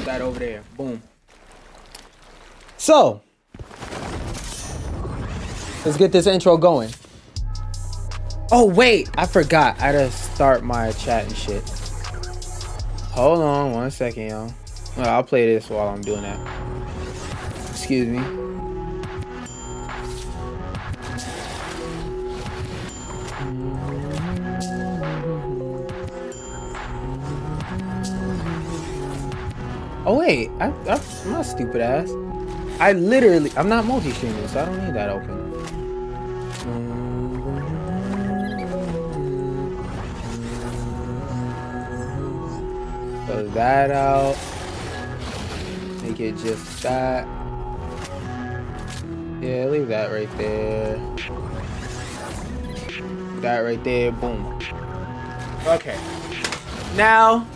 put that over there. Boom. So, let's get this intro going. Oh, wait. I forgot. I gotta start my chat and shit. Hold on 1 second, y'all. Well, I'll play this while I'm doing that. Excuse me. Oh wait, I'm not stupid ass. I'm not multi-streaming, so I don't need that open. Put that out. Make it just that. Yeah, leave that right there. That right there, boom. Okay. Now,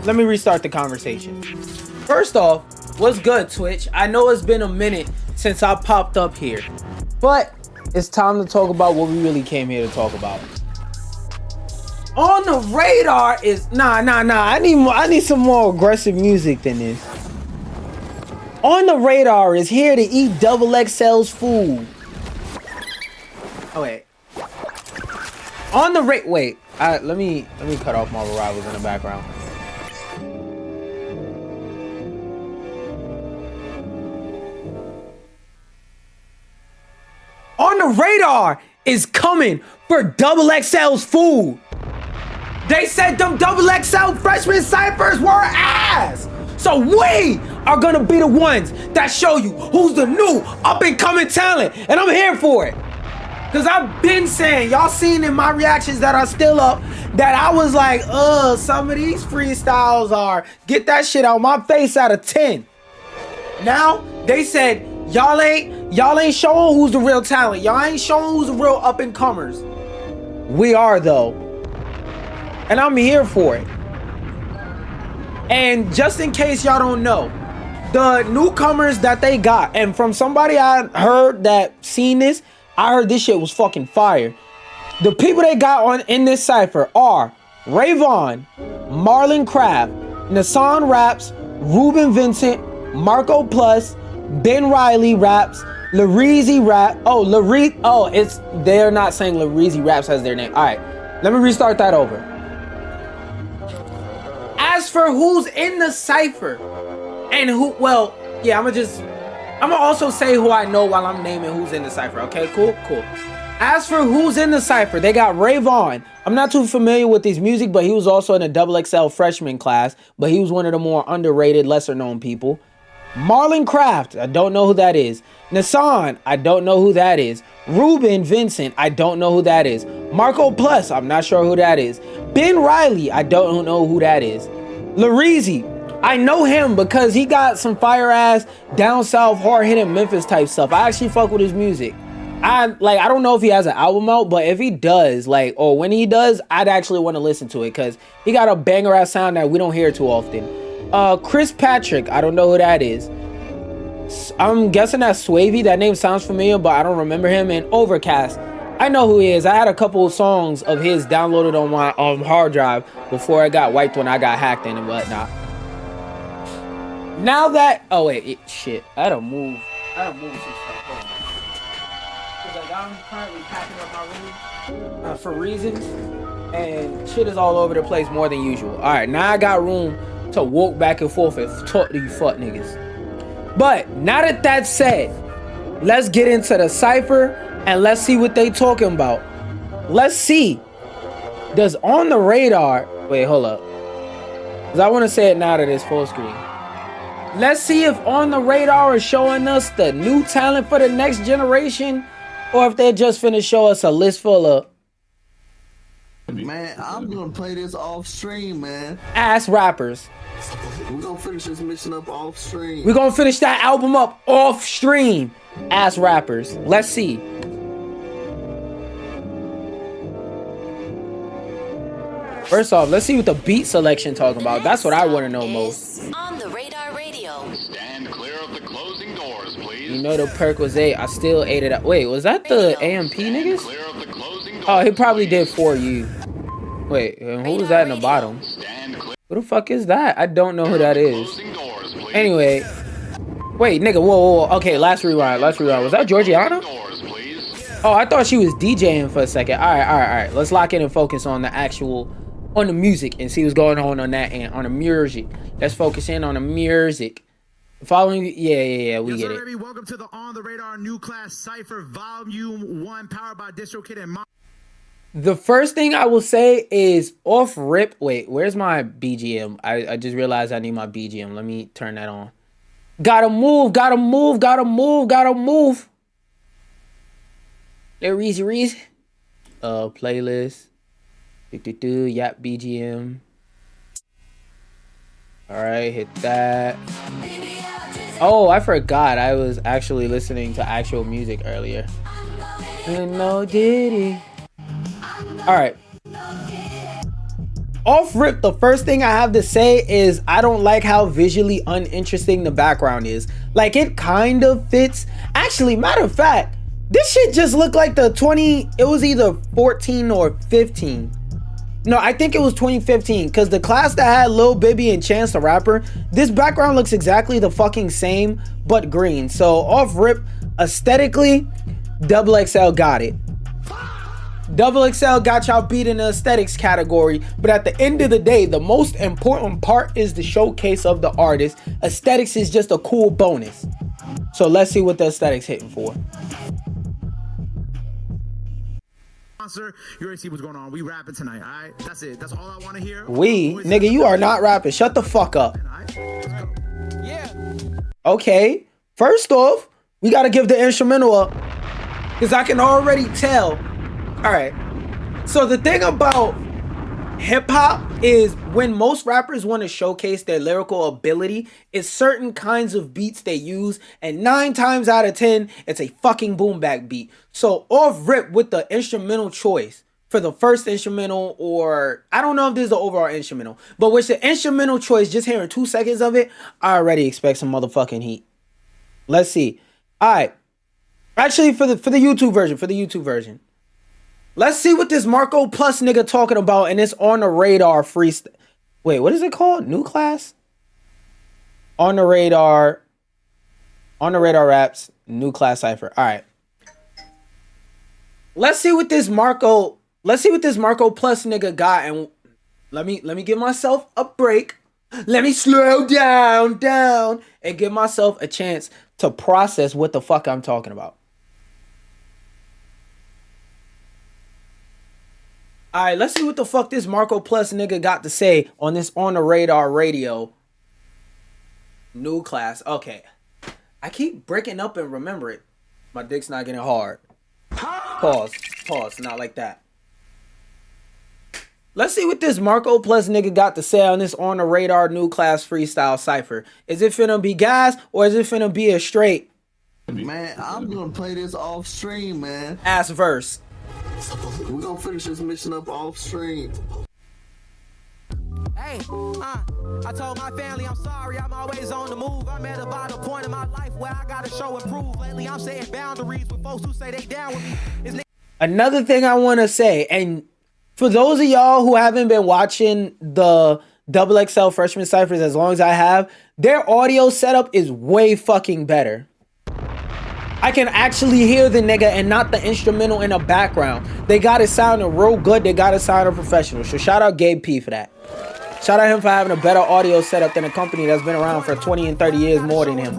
let me restart the conversation. First off, what's good, Twitch? I know it's been a minute since I popped up here, but it's time to talk about what we really came here to talk about. On the radar is nah. I need some more aggressive music than this. On the radar is here to eat Double XL's food. Oh wait. On the wait. Let me cut off my rivals in the background. On the radar is coming for Double XL's food. They said them Double XL freshman Cyphers were ass. So we are gonna be the ones that show you who's the new up and coming talent. And I'm here for it. Cause I've been saying, y'all seen in my reactions that are still up, that I was like, some of these freestyles are, get that shit out my face out of 10. Now, they said, y'all ain't showing who's the real talent. Y'all ain't showing who's the real up and comers. We are though. And I'm here for it. And just in case y'all don't know, the newcomers that they got, and from somebody I heard that seen this, I heard this shit was fucking fire. The people they got on in this cipher are Vaughn, Marlon Craft, Nasaan raps, Reuben Vincent, Marco Plus, Ben Reilly raps, Reilly rap. They're not saying Reilly raps as their name. All right, let me restart that over. As for who's in the cipher and who, well, yeah, I'm gonna also say who I know while I'm naming who's in the cipher. Okay, cool. As for who's in the cipher, they got Vaughn. I'm not too familiar with his music, but he was also in a Double XL freshman class, but he was one of the more underrated, lesser known people. Marlon Craft, I don't know who that is. Nasaan, I don't know who that is. Reuben Vincent, I don't know who that is. Marco Plus, I'm not sure who that is. Ben Reilly, I don't know who that is. Reilly, I know him because he got some fire ass down south hard hitting Memphis type stuff. I actually fuck with his music. I don't know if he has an album out, but if he does, or when he does, I'd actually want to listen to it because he got a banger ass sound that we don't hear too often. Chris Patrick, I don't know who that is. I'm guessing that's Swavay. That name sounds familiar, but I don't remember him. And Ovrkast, I know who he is. I had a couple of songs of his downloaded on my hard drive before I got wiped when I got hacked in and whatnot. Now that, shit, I had to move some stuff. Because I'm currently packing up my room for reasons, and shit is all over the place more than usual. All right, now I got room to walk back and forth and talk to you fuck niggas. But now that that's said, let's get into the cipher and let's see what they talking about. Let's see. Does on the radar, wait, hold up. Because I want to say it now that it's full screen. Let's see if on the radar is showing us the new talent for the next generation, or if they're just finna show us a list full of, man, I'm gonna play this off stream, man. Ass rappers. We're gonna finish this mission up off stream. We're gonna finish that album up off stream. Ass rappers. Let's see. First off, let's see what the beat selection talking about. That's what I want to know most. On the Radar Radio. Stand clear of the closing doors, please. You know the perk was 8. I still ate it up. Wait, was that the AMP niggas? Clear of the closing doors, Oh, he probably did please. For you. Wait, and who was that in the bottom? Stand clear. Who the fuck is that? I don't know who that is. Closing doors. Anyway. Wait, nigga, whoa. Okay, last rewind. Was that Georgiana? Oh, I thought she was DJing for a second. All right. Let's lock in and focus on the music and see what's going on that end, on the music. Let's focus in on the music. Following, yeah, we get it. Welcome to the On the Radar New Class Cypher Volume 1, powered by DistroKid and The first thing I will say is off rip. Wait, where's my BGM? I just realized I need my BGM. Let me turn that on. Gotta move. There, Reese. Playlist. Yap BGM. All right, hit that. Oh, I forgot. I was actually listening to actual music earlier. No Diddy. All right. Off rip, the first thing I have to say is I don't like how visually uninteresting the background is. Like, it kind of fits. Actually, matter of fact, this shit just looked like it was either 14 or 15. No, I think it was 2015, because the class that had Lil Bibby and Chance the Rapper, this background looks exactly the fucking same, but green. So off rip, aesthetically, XXL got it. XXL got y'all beat in the aesthetics category, but at the end of the day, the most important part is the showcase of the artist. Aesthetics is just a cool bonus. So let's see what the aesthetics hitting for. You already see what's going on. We rapping tonight, all right? That's it. That's all I want to hear. Nigga, you are not rapping. Shut the fuck up. Yeah. Okay, first off, we gotta give the instrumental up, because I can already tell. All right, so the thing about hip-hop is when most rappers want to showcase their lyrical ability, it's certain kinds of beats they use, and 9 times out of 10, it's a fucking boom bap beat. So off rip with the instrumental choice for the first instrumental, or I don't know if this is the overall instrumental, but with the instrumental choice, just hearing 2 seconds of it, I already expect some motherfucking heat. Let's see. All right, actually for the YouTube version, let's see what this Marco Plus nigga talking about in this On the Radar freestyle. Wait, what is it called? New class? On the Radar Raps, New Class Cypher. All right. Let's see what this Marco Plus nigga got, and let me give myself a break. Let me slow down and give myself a chance to process what the fuck I'm talking about. All right, let's see what the fuck this Marco Plus nigga got to say on this On the Radar radio. New class. Okay. I keep breaking up and remember it. My dick's not getting hard. Pause. Not like that. Let's see what this Marco Plus nigga got to say on this On the Radar New Class freestyle cypher. Is it finna be gas or is it finna be a straight? Man, I'm gonna play this off stream, man. Ass verse. We're gonna finish this mission up off stream. Hey, I told my family I'm sorry, I'm always on the move. I'm at about a point in my life where I gotta show and prove. Lately I'm setting boundaries with folks who say they down with me. Another thing I want to say, and for those of y'all who haven't been watching the XXL freshman ciphers as long as I have, their audio setup is way fucking better. I can actually hear the nigga and not the instrumental in the background. They got it sounding real good. They got it sounding professional. So shout out Gabe P for that. Shout out him for having a better audio setup than a company that's been around for 20 and 30 years more than him.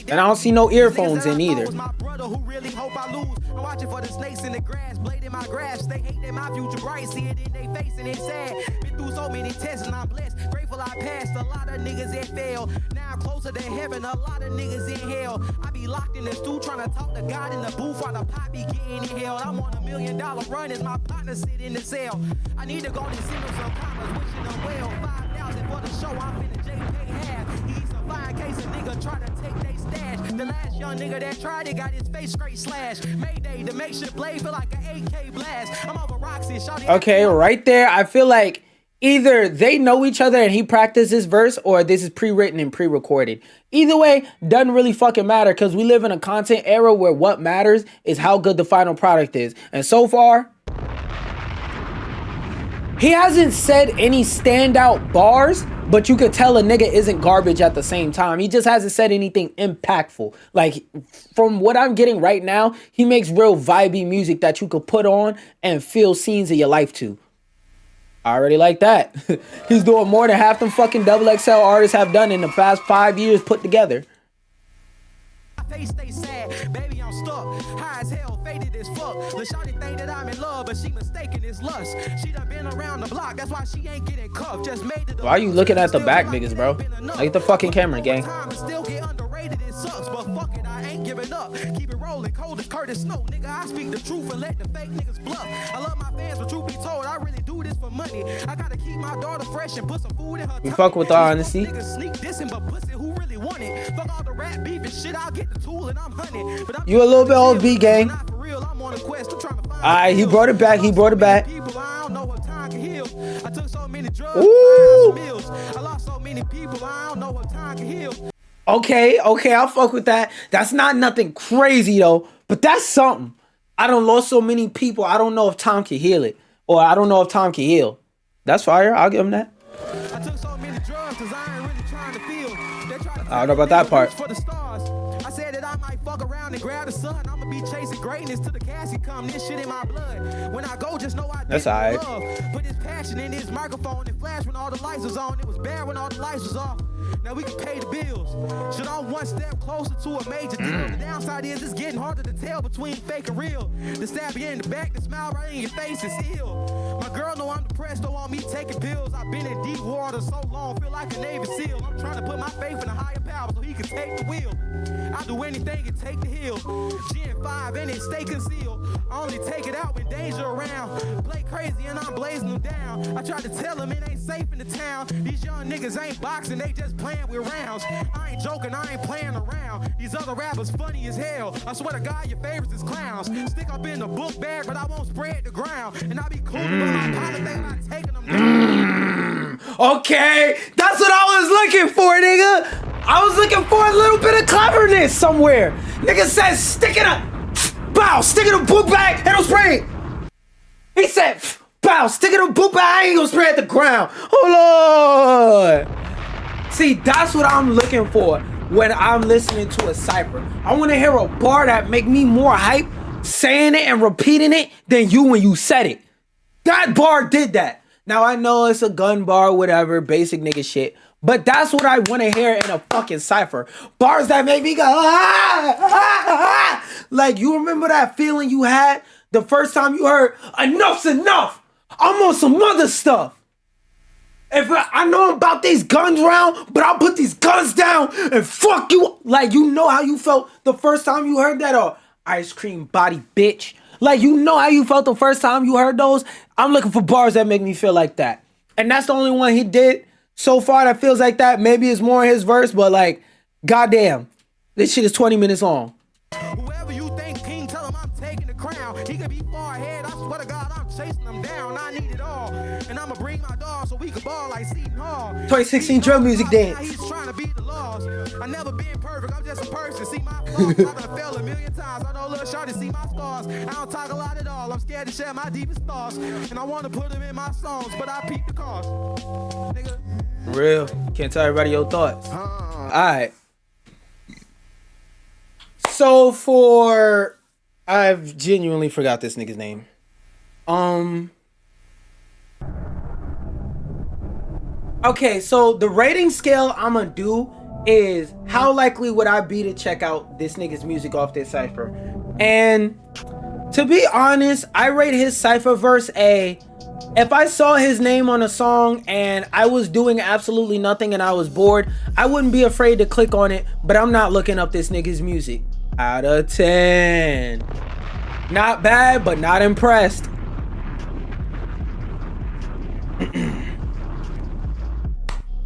And I don't see no earphones in either. I'm watching for the snakes in the grass, blade in my grass. They hate that my future bright, see it in they face and it's sad. Been through so many tests and I'm blessed. Grateful I passed, a lot of niggas that fail. Now I'm closer to heaven, a lot of niggas in hell. I be locked in the stool trying to talk to God in the booth while the pop be getting inhaled. I'm on $1 million run as my partner sit in the cell. I need to go and send him some commas, wishing them well. 5,000 for the show, I'm finna JP half. He's a fine case of nigga trying to take they stash. The last young nigga that tried it got his face straight slashed. Mayday, the makeshift blade feel like an AK blast. I'm over rocks and shawty. Okay, right there, I feel like either they know each other and he practiced this verse, or this is pre-written and pre-recorded. Either way, doesn't really fucking matter, because we live in a content era where what matters is how good the final product is. And so far, He hasn't said any standout bars, but you could tell a nigga isn't garbage at the same time. He just hasn't said anything impactful. Like, from what I'm getting right now, he makes real vibey music that you could put on and feel scenes of your life to. I already like that. He's doing more than half them fucking XXL artists have done in the past 5 years put together. Face stay sad, baby, I'm stuck. High as hell, faded as fuck. The shawty think that I'm in love, but she mistaken it's lust. She done been around the block, that's why she ain't getting cuffed. Just made it. Why are you looking at the back, niggas, bro? Like the fucking camera, gang. Still get underrated, it sucks, but fuck it, I ain't giving up. Keep it rolling, cold as Curtis Snow. Nigga, I speak the truth and let the fake niggas bluff. I love my fans, but truth be told, I really do this for money. I gotta keep my daughter fresh and put some food in her. We fuck with the honesty. Niggas sneak dissing, but pussy who really want it. Fuck all the rap beef and shit, I'll get the tool and I'm hunting. You a little bit old B, gang. Alright, he brought it back. He brought it back. Ooh. Okay, I'll fuck with that. That's not nothing crazy though, but that's something. I done lost so many people. I don't know if time can heal it, or I don't know if time can heal. That's fire. I'll give him that. I don't know about that part. Fuck around and grab the sun. I'ma be chasing greatness till the casket come. This shit in my blood. When I go, just know I that's alright. Put his passion in his microphone and flash when all the lights was on. It was bad when all the lights was off. Now we can pay the bills. Should I'm one step closer to a major deal. The downside is it's getting harder to tell between fake and real. The stab you in the back, the smile right in your face is ill. My girl know I'm depressed, don't want me taking pills. I've been in deep water so long, feel like a Navy SEAL. I'm trying to put my faith in a higher power so he can take the wheel. I'll do anything and take the hill. G5 and it stay concealed. I only take it out when danger around. Play crazy and I'm blazing them down. I tried to tell them it ain't safe in the town. These young niggas ain't boxing, they just playing with rounds. I ain't joking, I ain't playing around. These other rappers funny as hell. I swear to God, your favorites is clowns. Stick up in the book bag, but I won't spread the ground. And I be cool with my pilot, they not taking them down. Okay, that's what I was looking for, nigga. I was looking for a little bit of cleverness somewhere. Nigga said, stick it up. Bow, stick it in a book bag and don't spray it. He said, bow, stick it in a book bag, I ain't gonna spray it at the ground. Hold on. See, that's what I'm looking for when I'm listening to a Cypher. I wanna hear a bar that make me more hype saying it and repeating it than you when you said it. That bar did that. Now I know it's a gun bar, whatever, basic nigga shit. But that's what I want to hear in a fucking Cypher. Bars that make me go, ah, ah, ah. Like, you remember that feeling you had the first time you heard, enough's enough. I'm on some other stuff. If I know about these guns around, but I'll put these guns down and fuck you. Like, you know how you felt the first time you heard that? Or ice cream body bitch. Like, you know how you felt the first time you heard those? I'm looking for bars that make me feel like that. And that's the only one he did so far that feels like that. Maybe it's more in his verse, but like, goddamn, this shit is 20 minutes long. Whoever you think king, tell him I'm taking the crown. He could be far ahead. I swear to God, I'm chasing him down. I need it all. And I'ma bring my dog so we can ball like Seton Hall. 2016 drum music dance. He's trying to beat the laws. I never been perfect. I'm just a person. See my flaws. I done fell a million times. I know little shorty see my scars. I don't talk a lot at all. I'm scared to share my deepest thoughts. And I want to put them in my songs, but I peep the cars. Nigga. Real. Can't tell everybody your thoughts. Alright. So for... I've genuinely forgot this nigga's name. Okay, so the rating scale I'm gonna do is how likely would I be to check out this nigga's music off this Cypher. And to be honest, I rate his Cypher verse a... If I saw his name on a song and I was doing absolutely nothing and I was bored, I wouldn't be afraid to click on it, but I'm not looking up this nigga's music. Out of 10. Not bad, but not impressed.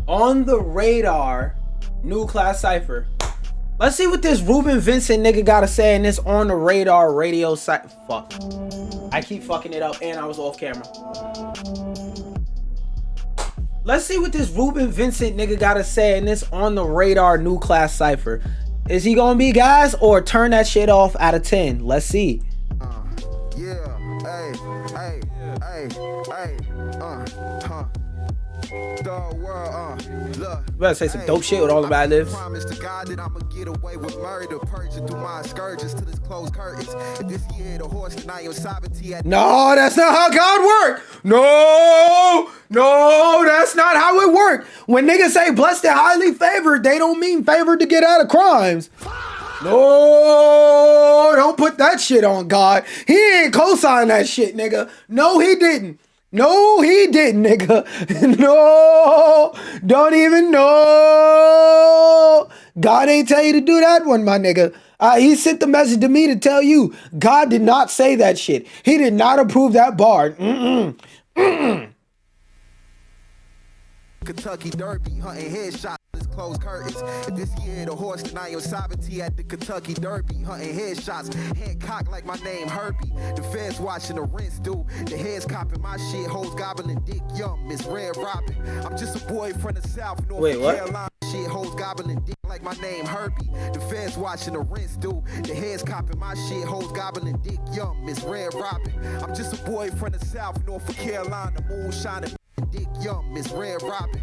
On the radar, new class Cypher. Let's see what this Reuben Vincent nigga gotta say in this on the radar radio site. Fuck. I keep fucking it up and I was off camera. Let's see what this Reuben Vincent nigga gotta say in this on the radar new class Cypher. Is he gonna be gas or turn that shit off out of 10? Let's see. Yeah, hey, hey, hey, hey. The world, look. You better say some dope shit with all the bad lives. Promise to God that I'ma get away with murder, purging through my scourges to this closed curtains. If this year the horse and I am sovereignty at No, that's not how God works. No, that's not how it works. When niggas say blessed and highly favored, they don't mean favored to get out of crimes. No, don't put that shit on God. He ain't co-sign that shit, nigga. No, he didn't. No, he didn't, nigga. No, don't even know. God ain't tell you to do that one, my nigga. He sent the message to me to tell you God did not say that shit. He did not approve that bar. Kentucky Derby, hunting headshots. Closed curtains. This year the horse and I am sovereignty at the Kentucky Derby, hunting headshots, hand cocked like my name Herbie. The feds watching the rinse do. The heads copping my shit, hoes gobbling dick yum. Miss Red Robin. I'm just a boy from the South, North Carolina. Shit, hoes gobbling dick like my name Herbie. The feds watching the rinse do. The heads copping my shit, hoes gobbling dick yum. Miss Red Robin. I'm just a boy from the South, North Carolina. Moon shining dick yum. Miss Red Robin.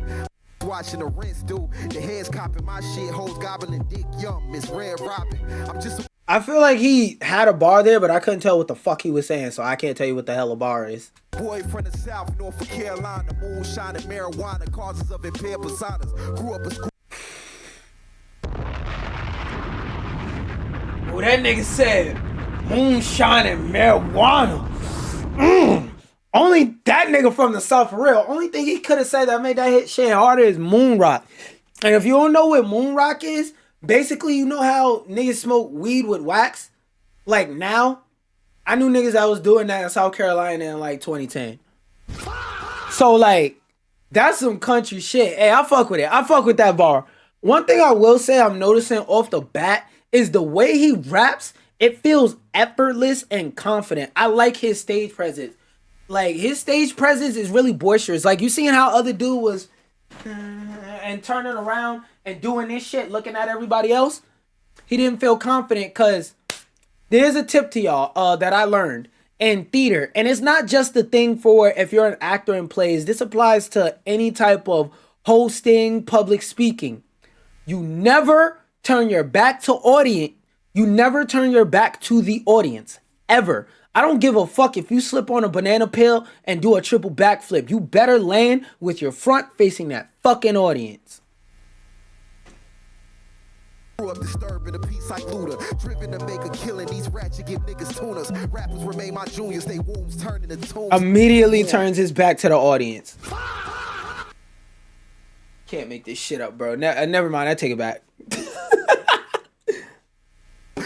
Watching the rinse do. The heads copping my shit, hoes gobbling dick yum. Miss Red Robin. I'm just a I feel like he had a bar there, but I couldn't tell what the fuck he was saying, so I can't tell you what the hell a bar is. boy from the South, North Carolina. Moonshine and marijuana, causes of impaired personas. Grew up a school. Well, that nigga said moonshine and marijuana. Only that nigga from the South for real. Only thing he could have said that made that hit shit harder is moon rock. And if you don't know what moon rock is, basically you know how niggas smoke weed with wax? Like now, I knew niggas that was doing that in South Carolina in like 2010. So like, that's some country shit. Hey, I fuck with it. I fuck with that bar. One thing I will say I'm noticing off the bat is the way he raps, it feels effortless and confident. I like his stage presence. Like, his stage presence is really boisterous. Like, you seeing how other dude was and turning around and doing this shit, looking at everybody else? He didn't feel confident because there's a tip to y'all that I learned in theater. And it's not just the thing for if you're an actor in plays. This applies to any type of hosting, public speaking. You never turn your back to audience. You never turn your back to the audience, ever. I don't give a fuck if you slip on a banana peel and do a triple backflip. You better land with your front facing that fucking audience. Grew up disturbing the peace like Luda. Driven to make a killing. These ratchet give niggas tuners. Rappers remain my juniors. They wombs turn into tunes. Immediately turns his back to the audience. Can't make this shit up, bro. Never mind. I take it back.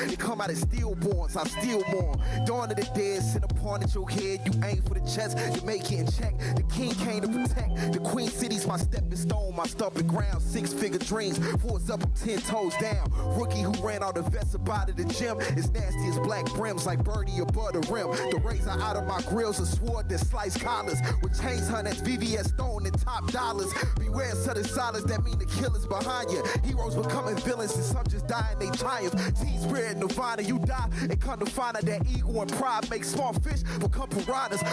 They come out as stillborns, I steal more. Dawn of the dead, sit upon at your head. You aim for the chest, you make it in check. The king came to protect. The queen city's my stepping stone, my stomping ground. 6-figure dreams, 4's up, I'm 10 toes down. Rookie who ran all the vets up out of the gym. As nasty as black brims, like birdie above the rim. The razor out of my grills, a sword that slice collars. With chains, hunters, VVS stone and top dollars. Beware sudden silence, that mean the killer's behind you. Heroes becoming villains and some just die in they triumph. Team spirit, Nirvana, you die and come to find out that ego and pride make small fish become piranhas.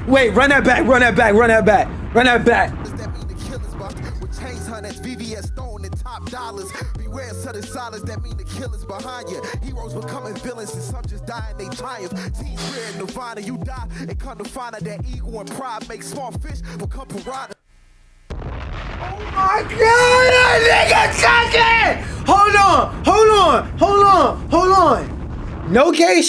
Wait, run that back. That mean the killers with chains, hunters, VVS stone and top dollars. Beware sudden silence, that mean the killers behind you. Heroes becoming villains and some just die and they triumph. Team spirit, Nirvana, you die and come to find out that ego and pride make small fish become piranhas. Oh my god, that nigga talking! Hold on. No gay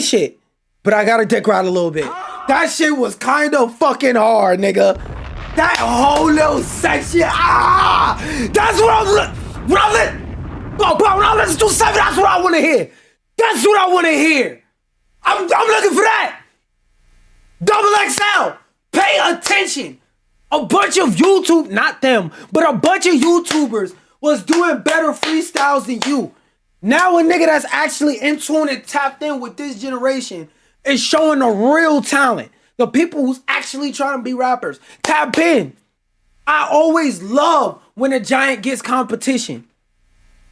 shit. But I gotta dick ride a little bit. That shit was kind of fucking hard, nigga. That whole little section, that's what I'm when I listen to 7, that's what I wanna hear. I'm looking for that. Double XL, pay attention. A bunch of YouTube, not them, but a bunch of YouTubers was doing better freestyles than you. Now a nigga that's actually in tune and tapped in with this generation is showing the real talent. The people who's actually trying to be rappers. Tap in. I always love when a giant gets competition.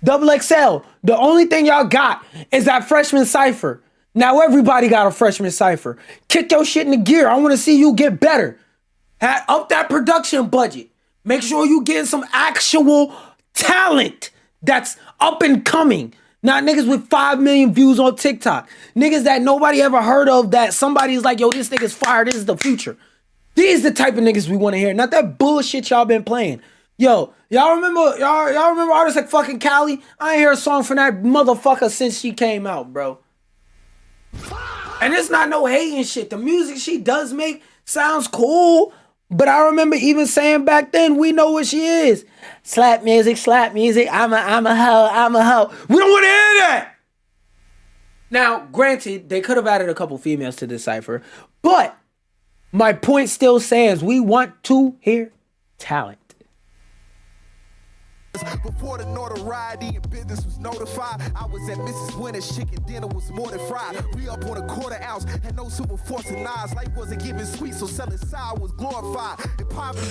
Double XL, the only thing y'all got is that freshman Cypher. Now everybody got a freshman Cypher. Kick your shit into gear. I want to see you get better. Up that production budget. Make sure you getting some actual talent that's up and coming. Not niggas with 5 million views on TikTok. Niggas that nobody ever heard of that somebody's like, yo, this nigga's fire. This is the future. These the type of niggas we want to hear. Not that bullshit y'all been playing. Yo, y'all remember artists like fucking Cali? I ain't hear a song from that motherfucker since she came out, bro. And it's not no hating shit. The music she does make sounds cool. But I remember even saying back then, we know what she is. Slap music. I'm a hoe. We don't want to hear that. Now, granted, they could have added a couple females to this cipher. But my point still stands. We want to hear talent. Before the notoriety and business was notified, I was at Mrs. Winter's chicken dinner was more than fried. We up on a quarter ounce, had no super force and knives. Life wasn't giving sweet, so selling sour was glorified. And poverty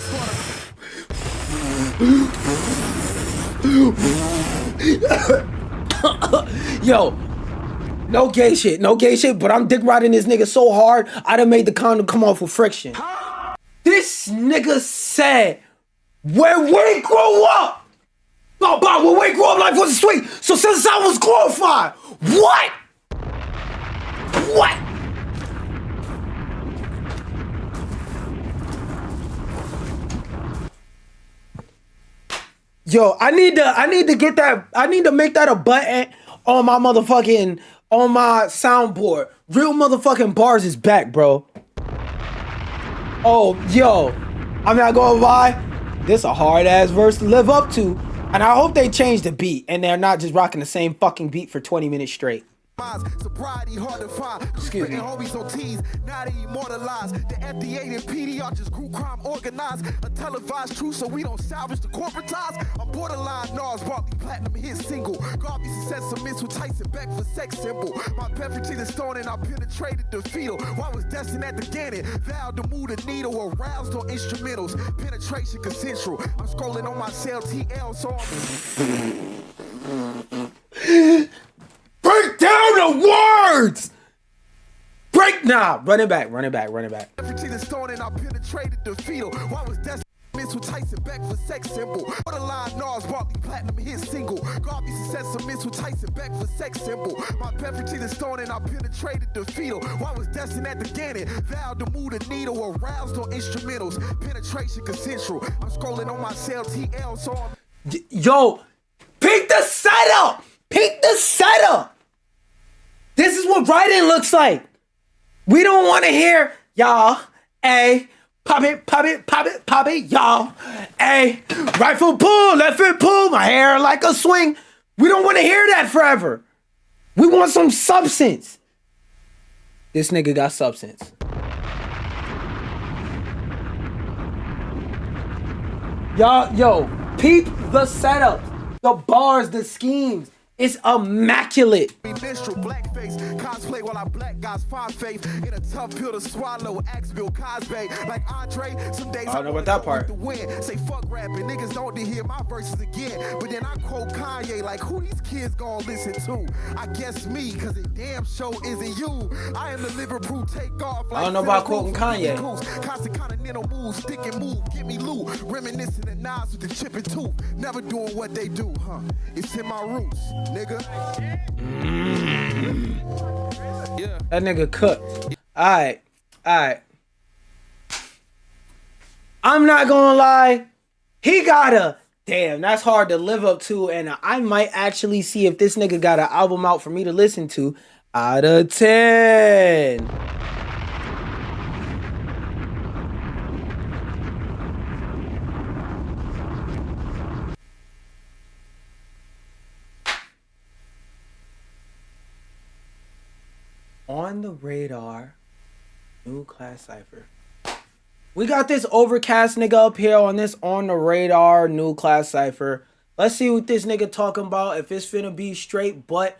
Yo, no gay shit, but I'm dick riding this nigga so hard, I done made the condom come off with friction. This nigga said, when we grow up, when we grew up, life wasn't sweet. So since I was glorified, what? Yo, I need to get that. I need to make that a button on my motherfucking on my soundboard. Real motherfucking bars is back, bro. Oh, yo, I'm not gonna lie. This a hard ass verse to live up to. And I hope they change the beat and they're not just rocking the same fucking beat for 20 minutes straight. Sobriety hard to find. Excuse me. Homies on tees, now they immortalized. The FDA and PDR just grew crime organized. A televised truth, so we don't salvage the corporate ties. I'm borderline Nas, Barkley Platinum hit single. Garvey success submits with Tyson Beck for sex symbol. My beverage is stone and I penetrated the fetal. Why was destined at the Gannon? Vowed to move the needle, aroused on instrumentals. Penetration consensual. I'm scrolling on my cell TL, so I'm break down the words! Run it back. Everything is stone and I penetrated the fetal. Why was destined with Tyson Beck for sex symbol? Borderline Nas, Barkley Platinum hit single. Garvey success submits with Tyson Beck for sex symbol. My beverage is stone and I penetrated the fetal. Why was destined at the Gannon? Vowed to move the needle, aroused on instrumentals. Penetration consensual. I'm scrolling on my cell TL, so I'm Yo, peek the setup! This is what writing looks like. We don't want to hear y'all, ay, pop it, y'all, ay, right foot pull, left foot pull, my hair like a swing. We don't want to hear that forever. We want some substance. This nigga got substance. Y'all, yo, peep the setup, the bars, the schemes. It's immaculate. Minstrel, blackface, cosplay while I black guys find faith in a tough pill to swallow. Axe Bill Cosby, like Andre. Some days I don't know about that part. To win. Say fuck rapping, niggas don't to hear my verses again. But then I quote Kanye, like who these kids gonna listen to? I guess me, cause it damn show isn't you. I am the Liverpool takeoff. Like I don't know about quoting Kanye. Constant continental moves, stick and move, get me loot. Reminiscing of Nas with the chip and tooth. Never doing what they do, huh? It's in my roots. Nigga. Yeah. That nigga cooked. Alright. I'm not gonna lie. He got a damn, that's hard to live up to. And I might actually see if this nigga got an album out for me to listen to out of 10. On the radar, new class cipher. We got this Ovrkast nigga up here on this on the radar new class cipher. Let's see what this nigga talking about. If it's finna be straight butt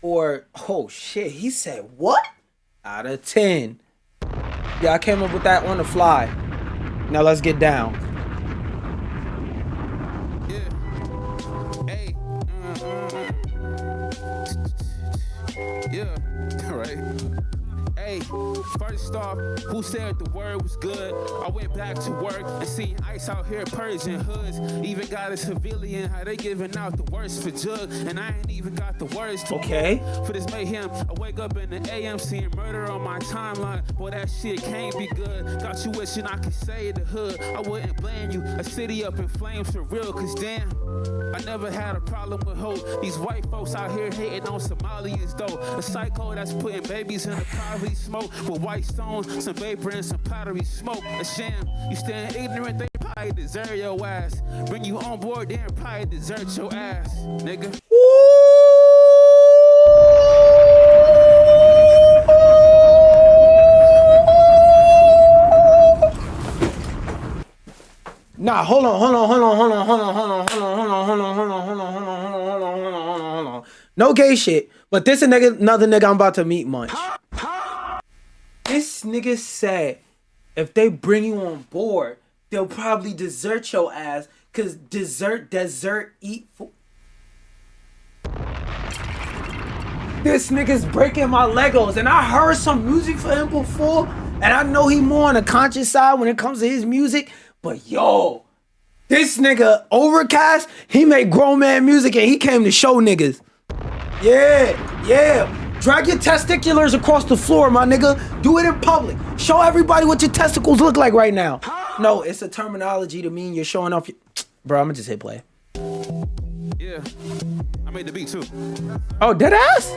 or oh shit, he said what? Out of 10. Yeah, I came up with that on the fly. Now let's get down. Yeah. Hey. Yeah. Right. First off, who said the word was good? I went back to work and seen ice out here purging hoods. Even got a civilian, how they giving out the worst for jug. And I ain't even got the words to for this mayhem. I wake up in the AM seeing murder on my timeline. Boy, that shit can't be good. Got you wishing I could say the hood. I wouldn't blame you. A city up in flames for real, cause damn, I never had a problem with hope. These white folks out here hating on Somalians though. A psycho that's putting babies in the poverty smoke with white stones, some vapor and some pottery smoke. A sham, you stand ignorant, they probably deserve your ass. Bring you on board, then probably desert your ass, nigga. Nah, hold on. No gay shit, but this another nigga I'm about to meet munch. This nigga said if they bring you on board, they'll probably desert your ass, cause desert eat food. This nigga's breaking my Legos, and I heard some music for him before, and I know he more on the conscious side when it comes to his music. But yo, this nigga Ovrkast, he made grown man music and he came to show niggas. Yeah. Drag your testiculars across the floor, my nigga. Do it in public. Show everybody what your testicles look like right now. No, it's a terminology to mean you're showing off your... Bro, I'ma just hit play. Yeah, I made the beat too. Oh, dead ass?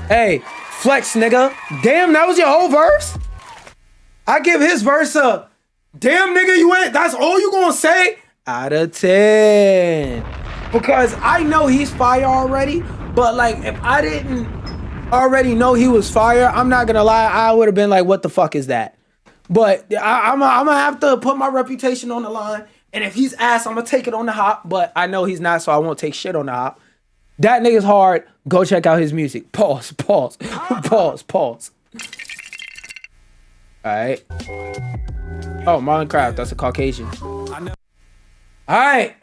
Hey, flex, nigga. Damn, that was your whole verse? I give his verse a... Damn, nigga, you ain't... That's all you gonna say? Out of 10. Because I know he's fire already, but like, if I didn't already know he was fire, I'm not gonna lie, I would have been like, what the fuck is that? But I'm gonna have to put my reputation on the line, and if he's ass, I'm gonna take it on the hop, but I know he's not, so I won't take shit on the hop. That nigga's hard. Go check out his music. Pause. Alright. Oh, Marlon Craft, that's a Caucasian. Alright.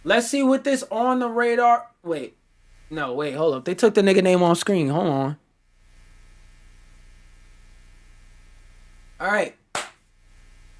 Let's see what this on the radar. Wait, hold up. They took the nigga name on screen. Hold on. Alright.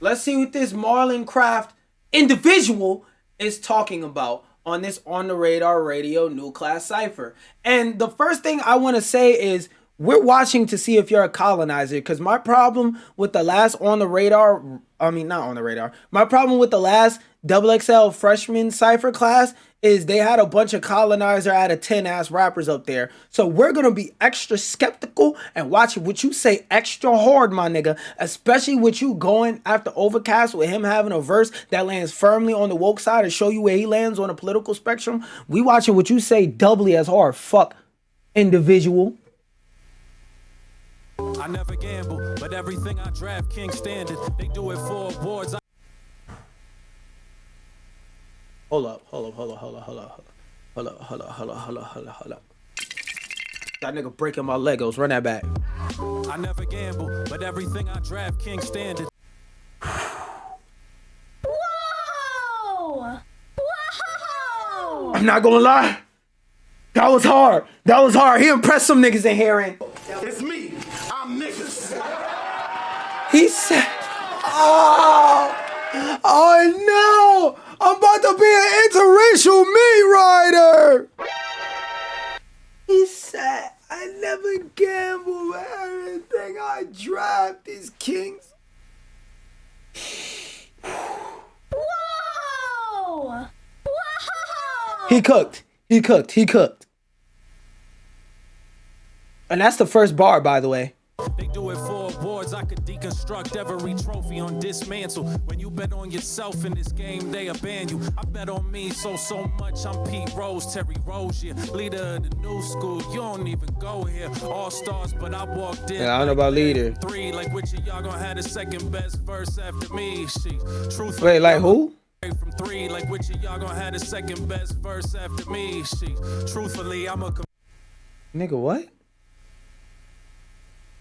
Let's see what this Marlon Craft individual is talking about on this On the Radar Radio New Class Cypher. And the first thing I want to say is, we're watching to see if you're a colonizer, because my problem with the last On the Radar, not On the Radar, my problem with the last XXL freshman Cypher class is they had a bunch of colonizer out of 10 ass rappers up there. So we're going to be extra skeptical and watch what you say extra hard, my nigga, especially with you going after Ovrkast with him having a verse that lands firmly on the woke side and show you where he lands on the political spectrum. We watching what you say doubly as hard. Fuck, individual. I never gamble, but everything I draft King standard. They do it for awards. Hold up. That nigga breaking my Legos. Run that back. I never gamble, but everything I draft King standard. Whoa! I'm not gonna lie. That was hard. He impressed some niggas in here. And It's me. I'm niggas. he said, oh no, I'm about to be an interracial meat rider. He said, I never gamble, but everything I draft is kings. Whoa! He cooked. And that's the first bar, by the way. They do it for awards. I could deconstruct every trophy on dismantle. When you bet on yourself in this game, they abandon you. I bet on me so much. I'm Pete Rose, Terry Rozier, leader of the new school. You don't even go here. All stars, but I walked in. Yeah, I don't know about leader. Three, like which of y'all gonna have the second best verse after me? Truthfully, Wait, like who? From three, like which of y'all gonna have the second best verse after me? Truthfully, I'm a nigga, what?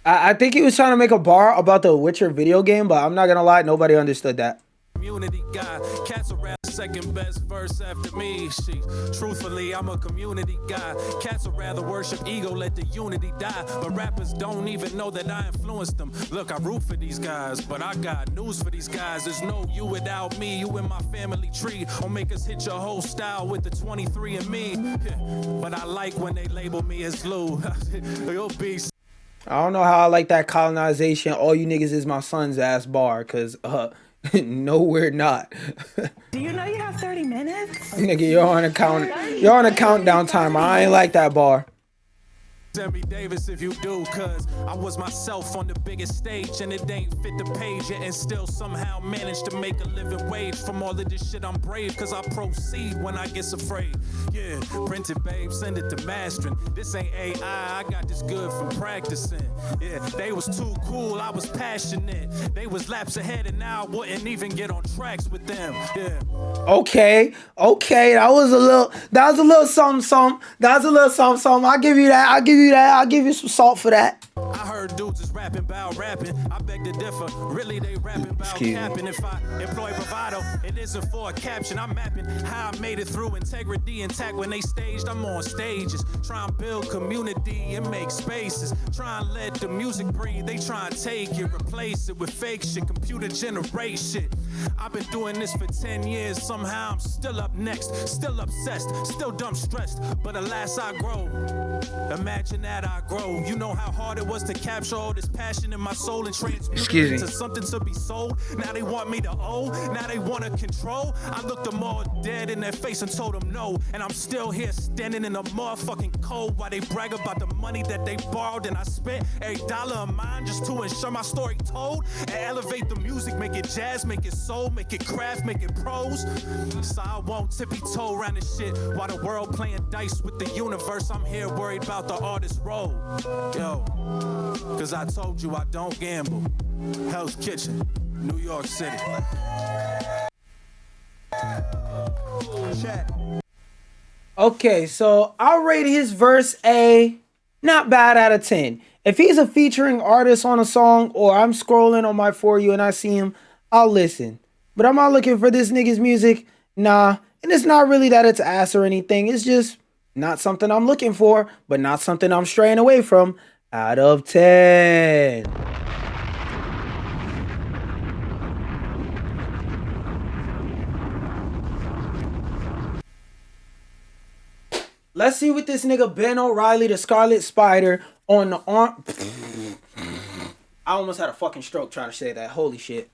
I think he was trying to make a bar about the Witcher video game, but I'm not gonna lie, nobody understood that. community guy. Cats around second best verse after me. She, truthfully, I'm a community guy. Cats would rather worship ego, let the unity die. But rappers don't even know that I influenced them. Look, I root for these guys, but I got news for these guys. There's no you without me. You in my family tree. Won't make us hit your whole style with the 23 and me. But I like when they label me as Lou. You'll be. I don't know how I like that colonization. All you niggas is my son's ass bar, cause no, we're not. Do you know you have 30 minutes? Nigga, you're on a countdown timer. I ain't like that bar. Sammy Davis if you do, cause I was myself on the biggest stage and it ain't fit the page yet, and still somehow managed to make a living wage from all of this shit. I'm brave cause I proceed when I get afraid. Yeah, print it, babe, send it to mastering. This ain't AI, I got this good from practicing. Yeah, they was too cool, I was passionate. They was laps ahead and now I wouldn't even get on tracks with them. Yeah. Okay, that was a little something. I'll give you that. I'll give you some salt for that. I heard dudes is rapping about rapping. I beg to differ. Really, they rapping about capping. If I employ bravado, it isn't for a caption. I'm mapping how I made it through integrity intact. When they staged, I'm on stages. Try and build community and make spaces. Try and let the music breathe. They try and take it, replace it with fake shit, computer generate shit. I've been doing this for 10 years. Somehow I'm still up next, still obsessed, still dumb stressed. But alas, I grow. Imagine that I grow. You know how hard it was to capture all this passion in my soul and transmute it into something to be sold. Now they want me to owe. Now they want to control. I looked them all dead in their face and told them no. And I'm still here standing in the motherfucking cold while they brag about the money that they borrowed. And I spent every dollar of mine just to ensure my story told. And elevate the music, make it jazz, make it soul, make it craft, make it prose. So I won't tippy-toe around this shit while the world playing dice with the universe. I'm here worried about the artist's role. Yo, cause I told you I don't gamble. Hell's Kitchen, New York City. Okay, so I'll rate his verse a not bad out of 10. If he's a featuring artist on a song or I'm scrolling on my For You and I see him, I'll listen. But I'm not looking for this nigga's music, nah. And it's not really that it's ass or anything. It's just not something I'm looking for, but not something I'm straying away from. Out of 10. Let's see what this nigga Ben O'Reilly, the Scarlet Spider, on the arm. I almost had a fucking stroke trying to say that. Holy shit.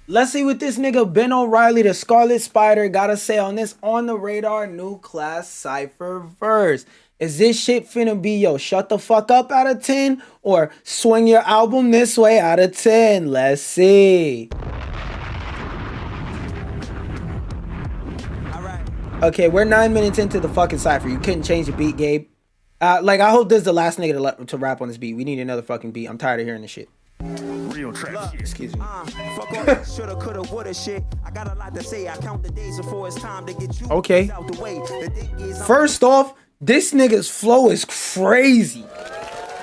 Let's see what this nigga Ben O'Reilly, the Scarlet Spider, gotta say on this On the Radar New Class Cypher verse. Is this shit finna be, yo, shut the fuck up out of 10? Or swing your album this way out of 10? Let's see. Okay, we're 9 minutes into the fucking cypher. You couldn't change the beat, Gabe. I hope this is the last nigga to rap on this beat. We need another fucking beat. I'm tired of hearing this shit. Real trap shit. Excuse me. Fuck all that shoulda, coulda, woulda shit. I got a lot to say. I count the days before it's time to get you okay. out the way. The thing is, first off, this nigga's flow is crazy.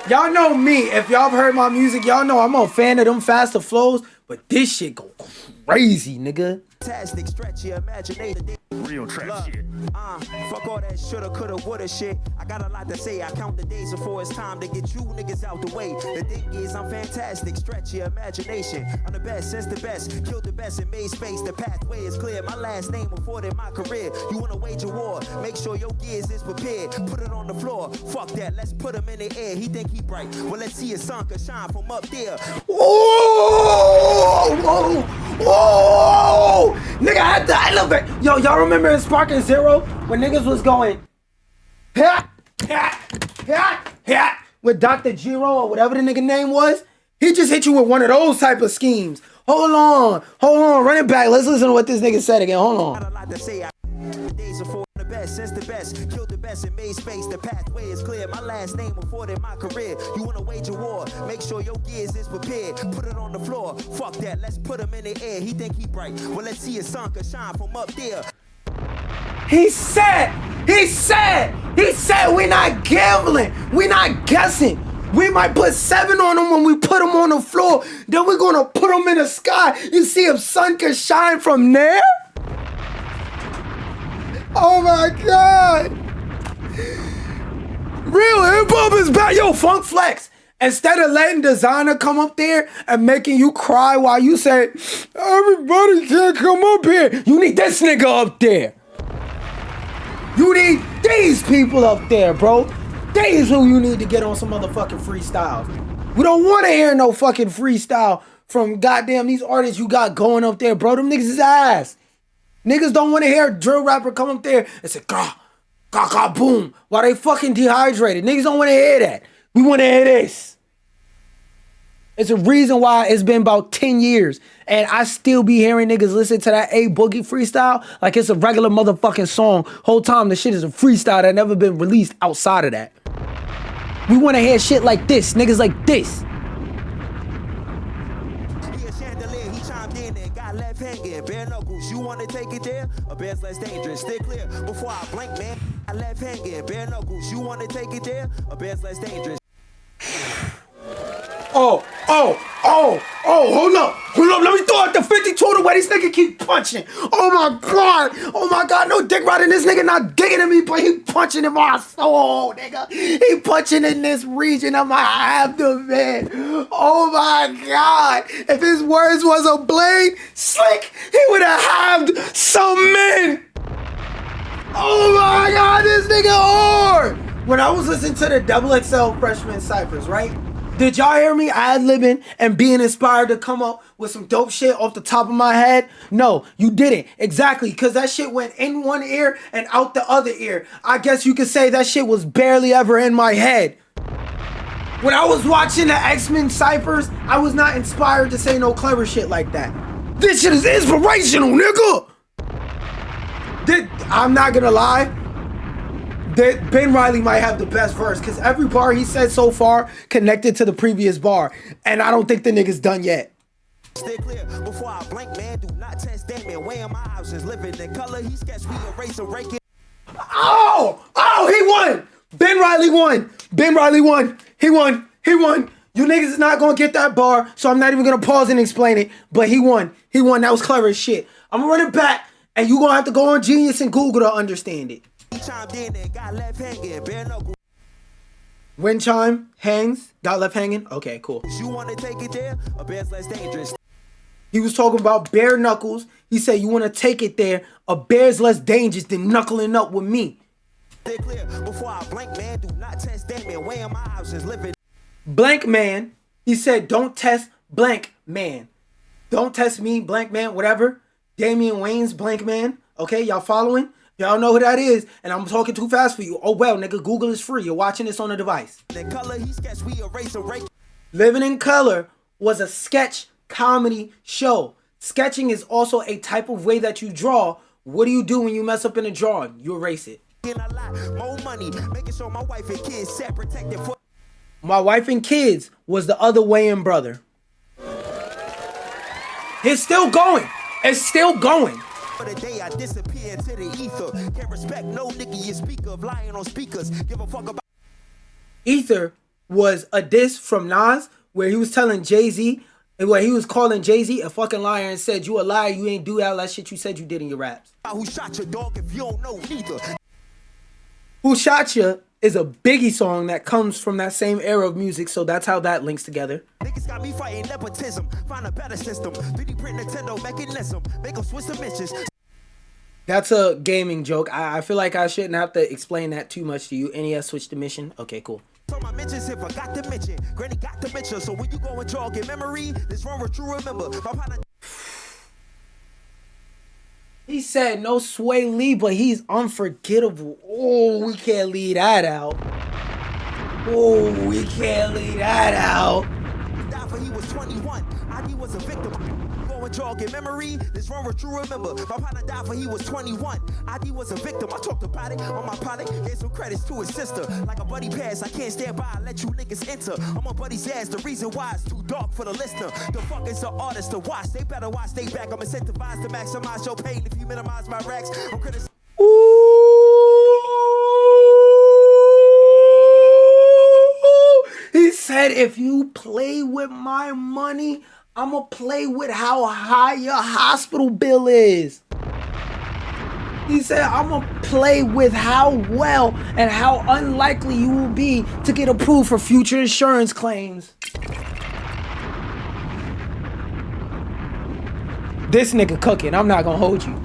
Y'all know me. If y'all have heard my music, y'all know I'm a fan of them faster flows. But this shit go crazy, nigga. Fantastic, stretch your imagination. Real trap shit. Fuck all that shoulda, coulda, woulda shit. I got a lot to say. I count the days before it's time to get you niggas out the way. The thing is, I'm fantastic. Stretch your imagination. I'm the best since the best. Killed the best and made space. The pathway is clear. My last name afforded my career. You wanna wage a war? Make sure your gears is prepared. Put it on the floor. Fuck that. Let's put him in the air. He think he bright. Well, let's see his sun can shine from up there. Whoa! Whoa! Whoa! Nigga had the elevator. Yo, y'all remember in Sparking Zero when niggas was going with Dr. Giro or whatever the nigga name was? He just hit you with one of those type of schemes. Hold on, run it back. Let's listen to what this nigga said again. Hold on. Got a lot to say. Days before the best, since the best, killed the best and made space. The pathway is clear. My last name afforded my career. You wanna wage a war? Make sure your gears is prepared. Put it on the floor. Fuck that. Let's put him in the air. He think he bright. Well, let's see his sun can shine from up there. He said, we not gambling. We not guessing. We might put 7 on them when we put them on the floor. Then we're gonna put them in the sky. You see if sun can shine from there? Oh my God. Real hip hop is back. Yo, Funk Flex. Instead of letting Designer come up there and making you cry while you say, everybody can't come up here. You need this nigga up there. You need these people up there, bro. These who you need to get on some motherfucking freestyles. We don't want to hear no fucking freestyle from goddamn these artists you got going up there, bro. Them niggas is ass. Niggas don't want to hear a drill rapper come up there and say, gah, gah, gah, boom, while they fucking dehydrated. Niggas don't want to hear that. We want to hear this. It's a reason why it's been about 10 years and I still be hearing niggas listen to that A Boogie freestyle like it's a regular motherfucking song. Whole time the shit is a freestyle that never been released outside of that. We want to hear shit like this, niggas like this. Bare knuckles, you wanna take it there? A bear's less dangerous. Stay clear before I blink, man. I left hanging. Bare knuckles, you wanna take it there? A bear's less dangerous. Oh, hold up. Let me throw out the 52 the way this nigga keep punching. Oh my God, no dick riding. This nigga not digging at me, but he punching in my soul, nigga. He punching in this region of my abdomen. Oh my God. If his words was a blade, slick, he would have halved some men. Oh my God, this nigga hard. When I was listening to the XXL freshman ciphers, right? Did y'all hear me ad-libbing and being inspired to come up with some dope shit off the top of my head? No, you didn't. Exactly, because that shit went in one ear and out the other ear. I guess you could say that shit was barely ever in my head. When I was watching the X-Men ciphers, I was not inspired to say no clever shit like that. This shit is inspirational, nigga! I'm not gonna lie. Ben Reilly might have the best verse because every bar he said so far connected to the previous bar, and I don't think the nigga's done yet. Stay clear before I blink, man. Do not test that man. Way in my options, living in color. He sketched me erase and rake it. Oh, he won. Ben Reilly won. He won. You niggas is not gonna get that bar, so I'm not even gonna pause and explain it. But he won. That was clever as shit. I'm gonna run it back, and you gonna have to go on Genius and Google to understand it. Wind chime hangs, got left hanging. Okay, cool. You want to take it there? A bear's less dangerous. He was talking about bare knuckles. He said, you want to take it there? A bear's less dangerous than knuckling up with me. Stay clear before I blink, man. Do not test that man. Way in my options, living. Blank man. He said, don't test blank man. Don't test me, blank man, whatever. Damian Wayne's blank man. Okay, y'all following? Y'all know who that is, and I'm talking too fast for you. Oh well, nigga, Google is free. You're watching this on a device. Living in Color was a sketch comedy show. Sketching is also a type of way that you draw. What do you do when you mess up in a drawing? You erase it. My Wife and Kids was the other Wayans brother. It's still going. It's still going. The day I disappear into the ether. Can't respect no nigga you speak of. Lying on speakers. Give a fuck about. Ether was a diss from Nas where he was telling Jay-Z, where he was calling Jay-Z a fucking liar and said, you a liar, you ain't do all that shit you said you did in your raps. Who shot your dog if you don't know neither? Who Shot Ya is a Biggie song that comes from that same era of music, so that's how that links together. Niggas got me fighting nepotism. Find a better system. 3D print Nintendo mechanism. Make them switch dimensions. That's a gaming joke. I feel like I shouldn't have to explain that too much to you. NES switch the mission. Okay, cool. So my mentions if I got to mention. Granny got to mention. So when you go and jog in memory, this one what you remember. He said no Sway Lee, but he's unforgettable. Oh, we can't leave that out. Oh, we can't leave that out. He was 21. ID was a victim. Go and jog in memory. This one what you remember. My partner died for he was 21. ID was a victim. I talked about it on my pilot. Gave some credits to his sister. Like a buddy pass, I can't stand by. Let you niggas enter. I'm a buddy's ass. The reason why it's too dark for the listener. The fuck is the artist to watch. They better watch. Stay back. I'm incentivized to maximize your pain. If you minimize my racks, I'm criticizing. He said said, if you play with my money, I'ma play with how high your hospital bill is. He said, I'ma play with how well and how unlikely you will be to get approved for future insurance claims. This nigga cooking, I'm not gonna hold you.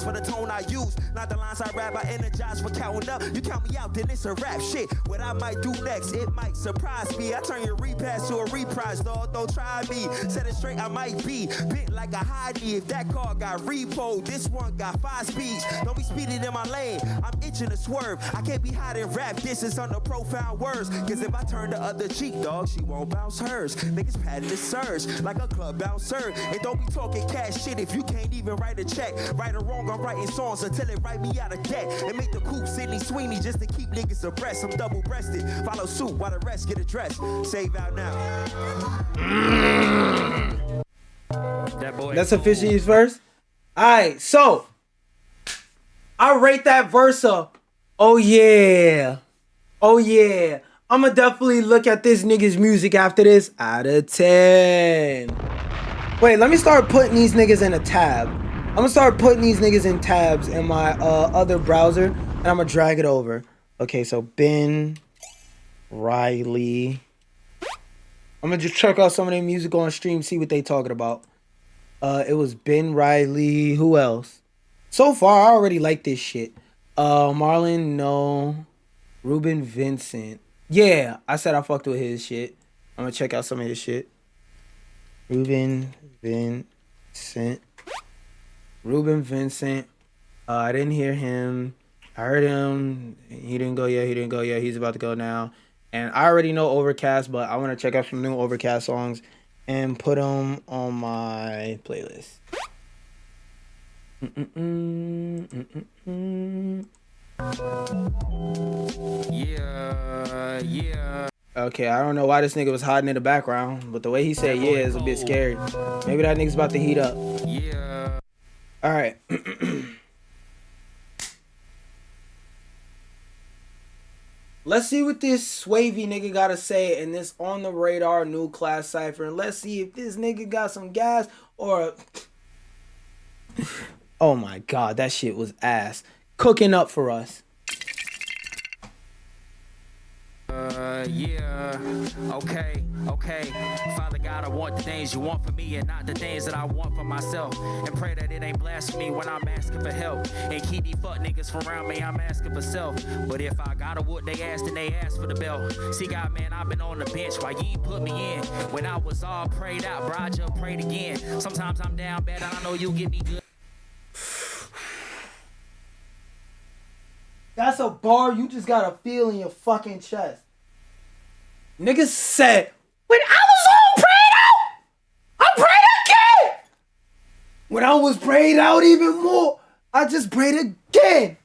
For the tone I use, not the lines I rap, I energize for counting up. You count me out, then it's a rap shit. What I might do next, it might surprise me. I turn your repass to a reprise, dog. Don't try me. Set it straight, I might be bent like a high knee. If that car got repo, this one got 5 speeds. Don't be speeding in my lane, I'm itching to swerve. I can't be hiding rap distance under profound words. Cause if I turn the other cheek, dog, she won't bounce hers. Niggas patting the surge like a club bouncer. And don't be talking cash shit if you can't even write a check. Right or wrong, I'm writing songs until it write me out of debt. And make the coupe Sydney Sweeney just to keep niggas abreast. I'm double-breasted. Follow suit while the rest get addressed. Save out now. That boy. That's officially his verse. Alright, so I rate that verse up. Oh yeah. Oh yeah. I'ma definitely look at this nigga's music after this. Out of 10. Wait, let me start putting these niggas in a tab. I'm gonna start putting these niggas in tabs in my other browser, and I'm gonna drag it over. Okay, so Ben, Reilly. I'm gonna just check out some of their music on stream, see what they talking about. It was Ben, Reilly. Who else? So far, I already like this shit. Marlon, no. Reuben Vincent. Yeah, I said I fucked with his shit. I'm gonna check out some of his shit. Reuben Vincent. Reuben Vincent. I didn't hear him. I heard him. He didn't go yet. He didn't go yet. He's about to go now. And I already know Ovrkast, but I want to check out some new Ovrkast songs and put them on my playlist. Yeah. Okay, I don't know why this nigga was hiding in the background, but the way he said yeah is a bit scary. Maybe that nigga's about to heat up. Yeah. All right. Let's see what this Swavay nigga gotta say in this on the radar new class Cypher. And let's see if this nigga got some gas or... Oh my God, that shit was ass. Cooking up for us. Yeah, okay. Father God, I want the things you want for me and not the things that I want for myself. And pray that it ain't blasphemy when I'm asking for help. And keep these fuck niggas from around me, I'm asking for self. But if I gotta whoop they ass, then they ask for the belt. See, God, man, I've been on the bench while you ain't put me in. When I was all prayed out, bro, I just prayed again. Sometimes I'm down bad, I know you'll get me good. That's a bar you just gotta feel in your fucking chest. Niggas said, when I was all prayed out, I prayed again. When I was prayed out even more, I just prayed again.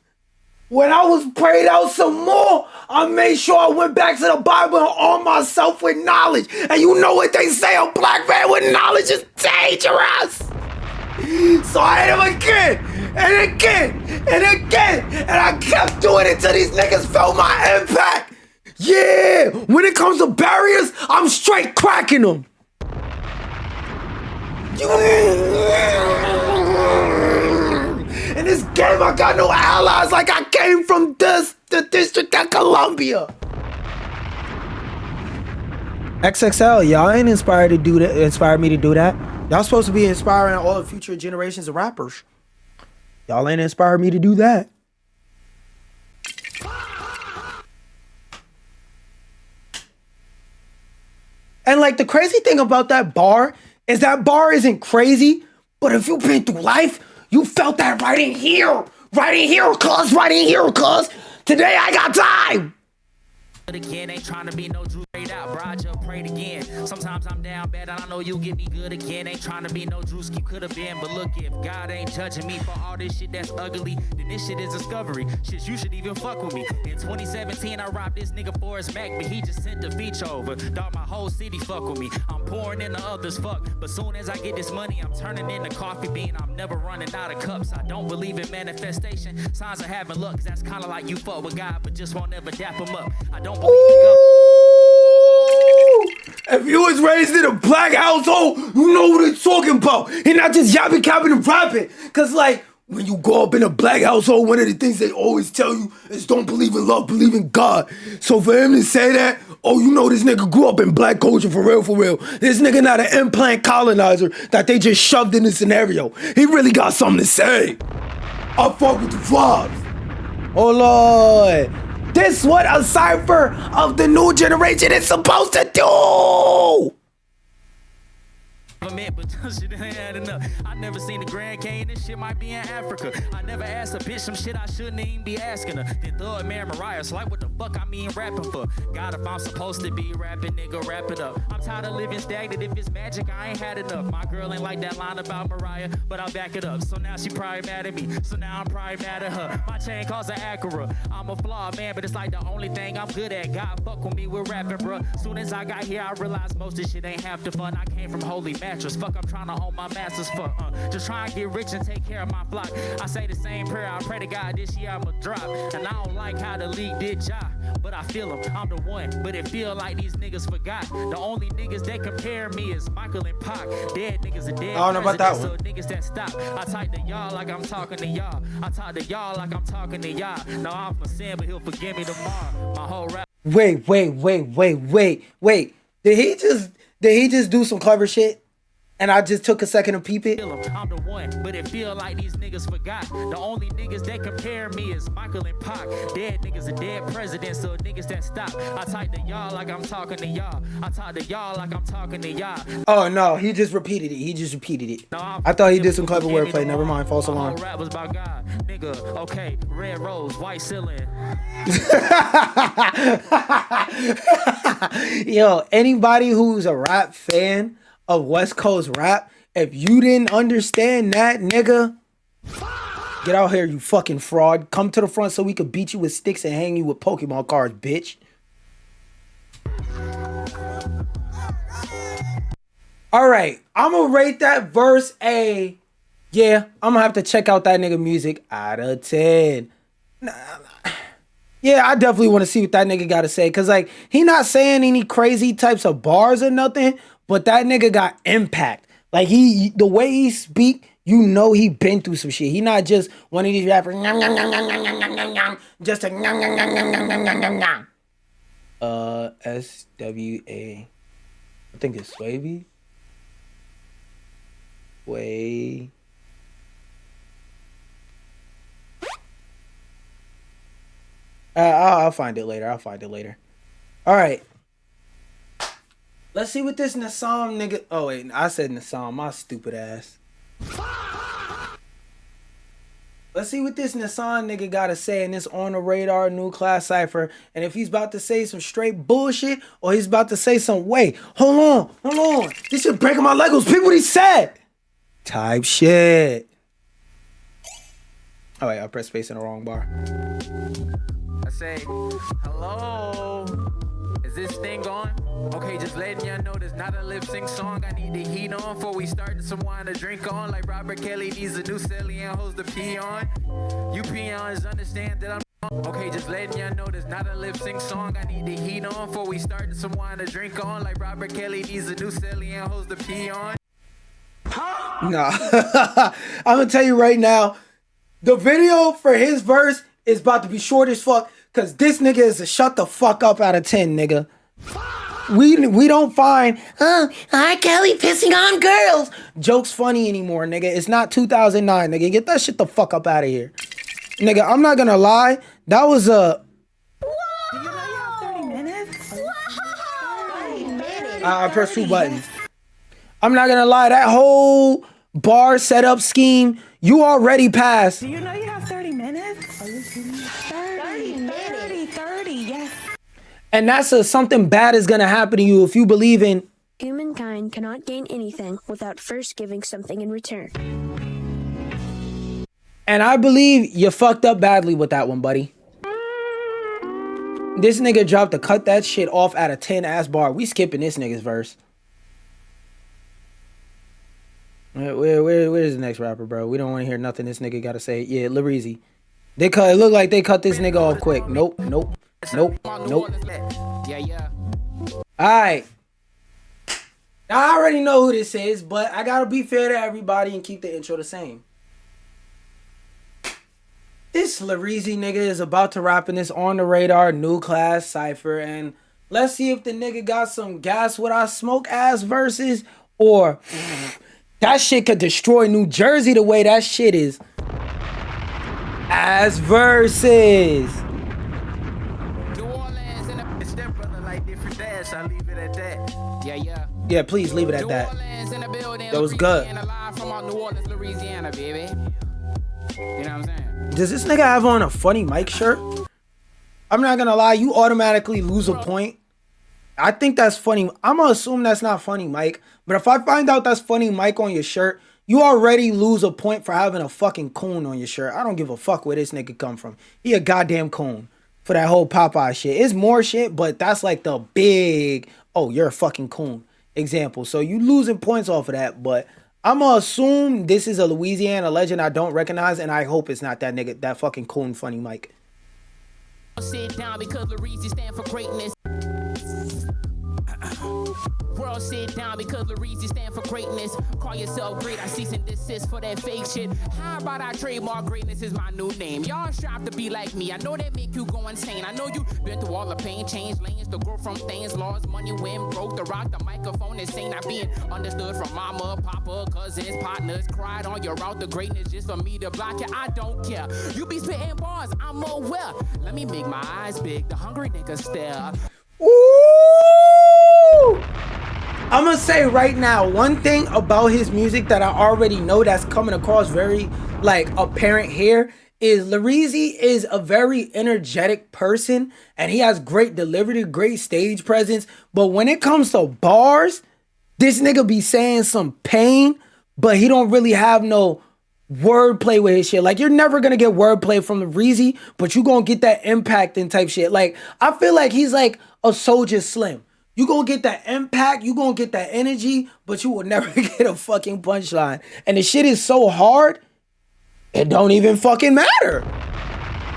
When I was prayed out some more, I made sure I went back to the Bible and armed myself with knowledge. And you know what they say, a black man with knowledge is dangerous. So I hit him again, and again, and again. And I kept doing it till these niggas felt my impact. Yeah, when it comes to barriers, I'm straight cracking them. In this game, I got no allies like I came from the District of Columbia. XXL, y'all ain't inspired me to do that. Y'all supposed to be inspiring all the future generations of rappers. Y'all ain't inspired me to do that. And like the crazy thing about that bar is that bar isn't crazy, but if you've been through life, you felt that right in here, cuz, right in here, cuz. Today I got time. Again, ain't trying to be no Drew straight out, bro. I just prayed again. Sometimes I'm down bad, and I know you'll get me good again. Ain't trying to be no Drewski, could have been, but look, if God ain't judging me for all this shit that's ugly, then this shit is discovery. Shit, you should even fuck with me. In 2017, I robbed this nigga for his Mac, but he just sent the feature over. Dog, my whole city fuck with me. I'm pouring into others, fuck. But soon as I get this money, I'm turning into coffee bean. I'm never running out of cups. I don't believe in manifestation. Signs of having luck, 'cause that's kind of like you fuck with God, but just won't ever dap him up. I don't believe in God. you was raised in a black household, you know what it's talking about. And not just yapping, capping, and rapping. Cause like, when you grow up in a black household, one of the things they always tell you is don't believe in love, believe in God. So for him to say that, oh, you know this nigga grew up in black culture for real, for real. This nigga not an implant colonizer that they just shoved in the scenario. He really got something to say. I fuck with the vibes. Oh Lord. This what a Cypher of the new generation is supposed to do. But shit ain't adding up. I never seen the Grand Canyon. This shit might be in Africa. I never asked a bitch some shit I shouldn't even be asking her. Then Thug Man Mariah, so like what the fuck I mean rapping for? God, if I'm supposed to be rapping, nigga, wrap it up. I'm tired of living stagnant. If it's magic, I ain't had enough. My girl ain't like that line about Mariah, but I'll back it up. So now she probably mad at me. So now I'm probably mad at her. My chain costs an Acura. I'm a flawed man, but it's like the only thing I'm good at. God fuck with me with rapping, bruh. Soon as I got here, I realized most of this shit ain't half the fun. I came from holy mattress. Fuck, I'm trying to hold my masters for just try and get rich and take care of my flock. I say the same prayer. I pray to God this year I'ma drop. And I don't like how the league did Ja, but I feel him. I'm the one, but it feel like these niggas forgot. The only niggas that compare me is Michael and Pac. Dead niggas are dead. I don't know about that one. So niggas that stop. I talk to y'all like I'm talking to y'all. I talk to y'all like I'm talking to y'all. No, I'm for sin, but he'll forgive me tomorrow. My whole rap. Wait. Did he just do some clever shit? And I just took a second to peep it. I'm the one, but it feel like these niggas forgot. The only niggas that compare me is Michael and Pac. Dead niggas are dead presidents, so niggas that stop. I talk to y'all like I'm talking to y'all. I talk to y'all like I'm talking to y'all. Oh no, he just repeated it. No, I thought he did some clever wordplay. Never mind, false alarm. Rap was about God, nigga. Okay, red rose, white ceiling. Yo, anybody who's a rap fan of West Coast rap, if you didn't understand that, nigga, get out here, you fucking fraud. Come to the front so we could beat you with sticks and hang you with Pokemon cards, bitch. All right, I'm gonna rate that verse a, yeah, I'm gonna have to check out that nigga music out of 10. Yeah, I definitely want to see what that nigga got to say. Because, like, he not saying any crazy types of bars or nothing, but that nigga got impact. Like, the way he speak, you know he been through some shit. He not just one of these rappers, just a SWA. I think it's Swavay. Way. I'll find it later. All right. Let's see what this Nasaan nigga... Oh, wait. I said Nasaan. My stupid ass. Let's see what this Nasaan nigga got to say in this On the Radar new class Cypher. And if he's about to say some straight bullshit or he's about to say some... Wait. Hold on. This shit breaking my Legos. People, what he said. Type shit. Oh, wait. I pressed space in the wrong bar. I say, hello, is this thing on? Okay, just letting y'all know there's not a lip sync song. I need the heat on before we start some wine to drink on. Like Robert Kelly needs a new celly and hoes to pee on. You peons understand that I'm okay, just letting y'all know there's not a lip sync song. I need the heat on before we start some wine to drink on. Like Robert Kelly needs a new celly and hoes to pee on. Nah, I'm gonna tell you right now, the video for his verse is about to be short as fuck. Cause this nigga is a shut the fuck up out of 10, nigga. We don't find R. Kelly pissing on girls jokes funny anymore, nigga. It's not 2009, nigga. Get that shit the fuck up out of here, nigga. I'm not gonna lie. That was a. Do you know you have 30 minutes? I pressed 2 buttons. I'm not gonna lie. That whole bar setup scheme, you already passed. Do you know you have 30 minutes? 30, yes. And that's something bad is gonna happen to you if you believe in. Humankind cannot gain anything without first giving something in return. And I believe you fucked up badly with that one, buddy. This nigga dropped to cut that shit off at a 10 ass bar. We skipping this nigga's verse. Where's the next rapper, bro? We don't want to hear nothing this nigga got to say. Yeah, Lareezy. It looked like they cut this nigga off quick. Nope. Yeah. Alright. I already know who this is, but I gotta be fair to everybody and keep the intro the same. This Lareezy nigga is about to rap in this On the Radar new class Cypher, and let's see if the nigga got some gas what I smoke ass verses, or that shit could destroy New Jersey the way that shit is. As verses. New Orleans and a step brother like different dash. I leave it at that. Yeah. Yeah, please leave it at that. That was good. From New Orleans, Louisiana, baby. You know what I'm saying? Does this nigga have on a funny Mike shirt? I'm not gonna lie, you automatically lose a point. I think that's funny. I'm gonna assume that's not funny Mike. But if I find out that's funny Mike on your shirt, you already lose a point for having a fucking coon on your shirt. I don't give a fuck where this nigga come from. He a goddamn coon for that whole Popeye shit. It's more shit, but that's like the big, oh, you're a fucking coon example. So you losing points off of that, but I'm gonna assume this is a Louisiana legend I don't recognize, and I hope it's not that nigga, that fucking coon funny Mike. Sit down because Lareezy stand for greatness. World sit down because Lareezy stand for greatness. Call yourself great, I cease and desist for that fake shit. How about I trademark greatness is my new name? Y'all strive to be like me, I know that make you go insane. I know you been through all the pain, change lanes, to grow from things, lost money, win, broke, the rock, the microphone, insane. Not being understood from mama, papa, cousins, partners, cried on your route to greatness just for me to block it. I don't care. You be spitting bars, I'm more well. Let me make my eyes big, the hungry nigga stare. Ooh! I'm gonna say right now, one thing about his music that I already know that's coming across very like apparent here is Lareezy is a very energetic person and he has great delivery, great stage presence. But when it comes to bars, this nigga be saying some pain, but he don't really have no wordplay with his shit. Like, you're never gonna get wordplay from Lareezy, but you gonna get that impact and type shit. Like, I feel like he's like a Soulja Slim. You gonna get that impact, you gonna get that energy, but you will never get a fucking punchline. And the shit is so hard, it don't even fucking matter.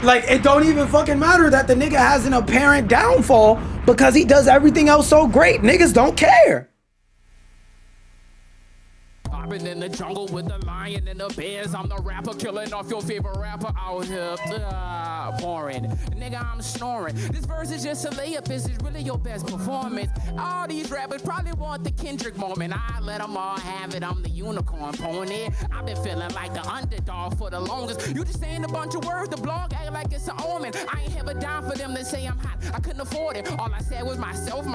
Like, it don't even fucking matter that the nigga has an apparent downfall because he does everything else so great. Niggas don't care. Popping in the jungle with the lion and the bears. I'm the rapper killing off your favorite rapper out here. Boring. Nigga, I'm snoring. This verse is just a layup. This is really your best performance. All these rappers probably want the Kendrick moment. I let them all have it. I'm the unicorn pony. I've been feeling like the underdog for the longest. You just saying a bunch of words. The blog act like it's an omen. I ain't ever down for them to say I'm hot. I couldn't afford it. All I said was myself,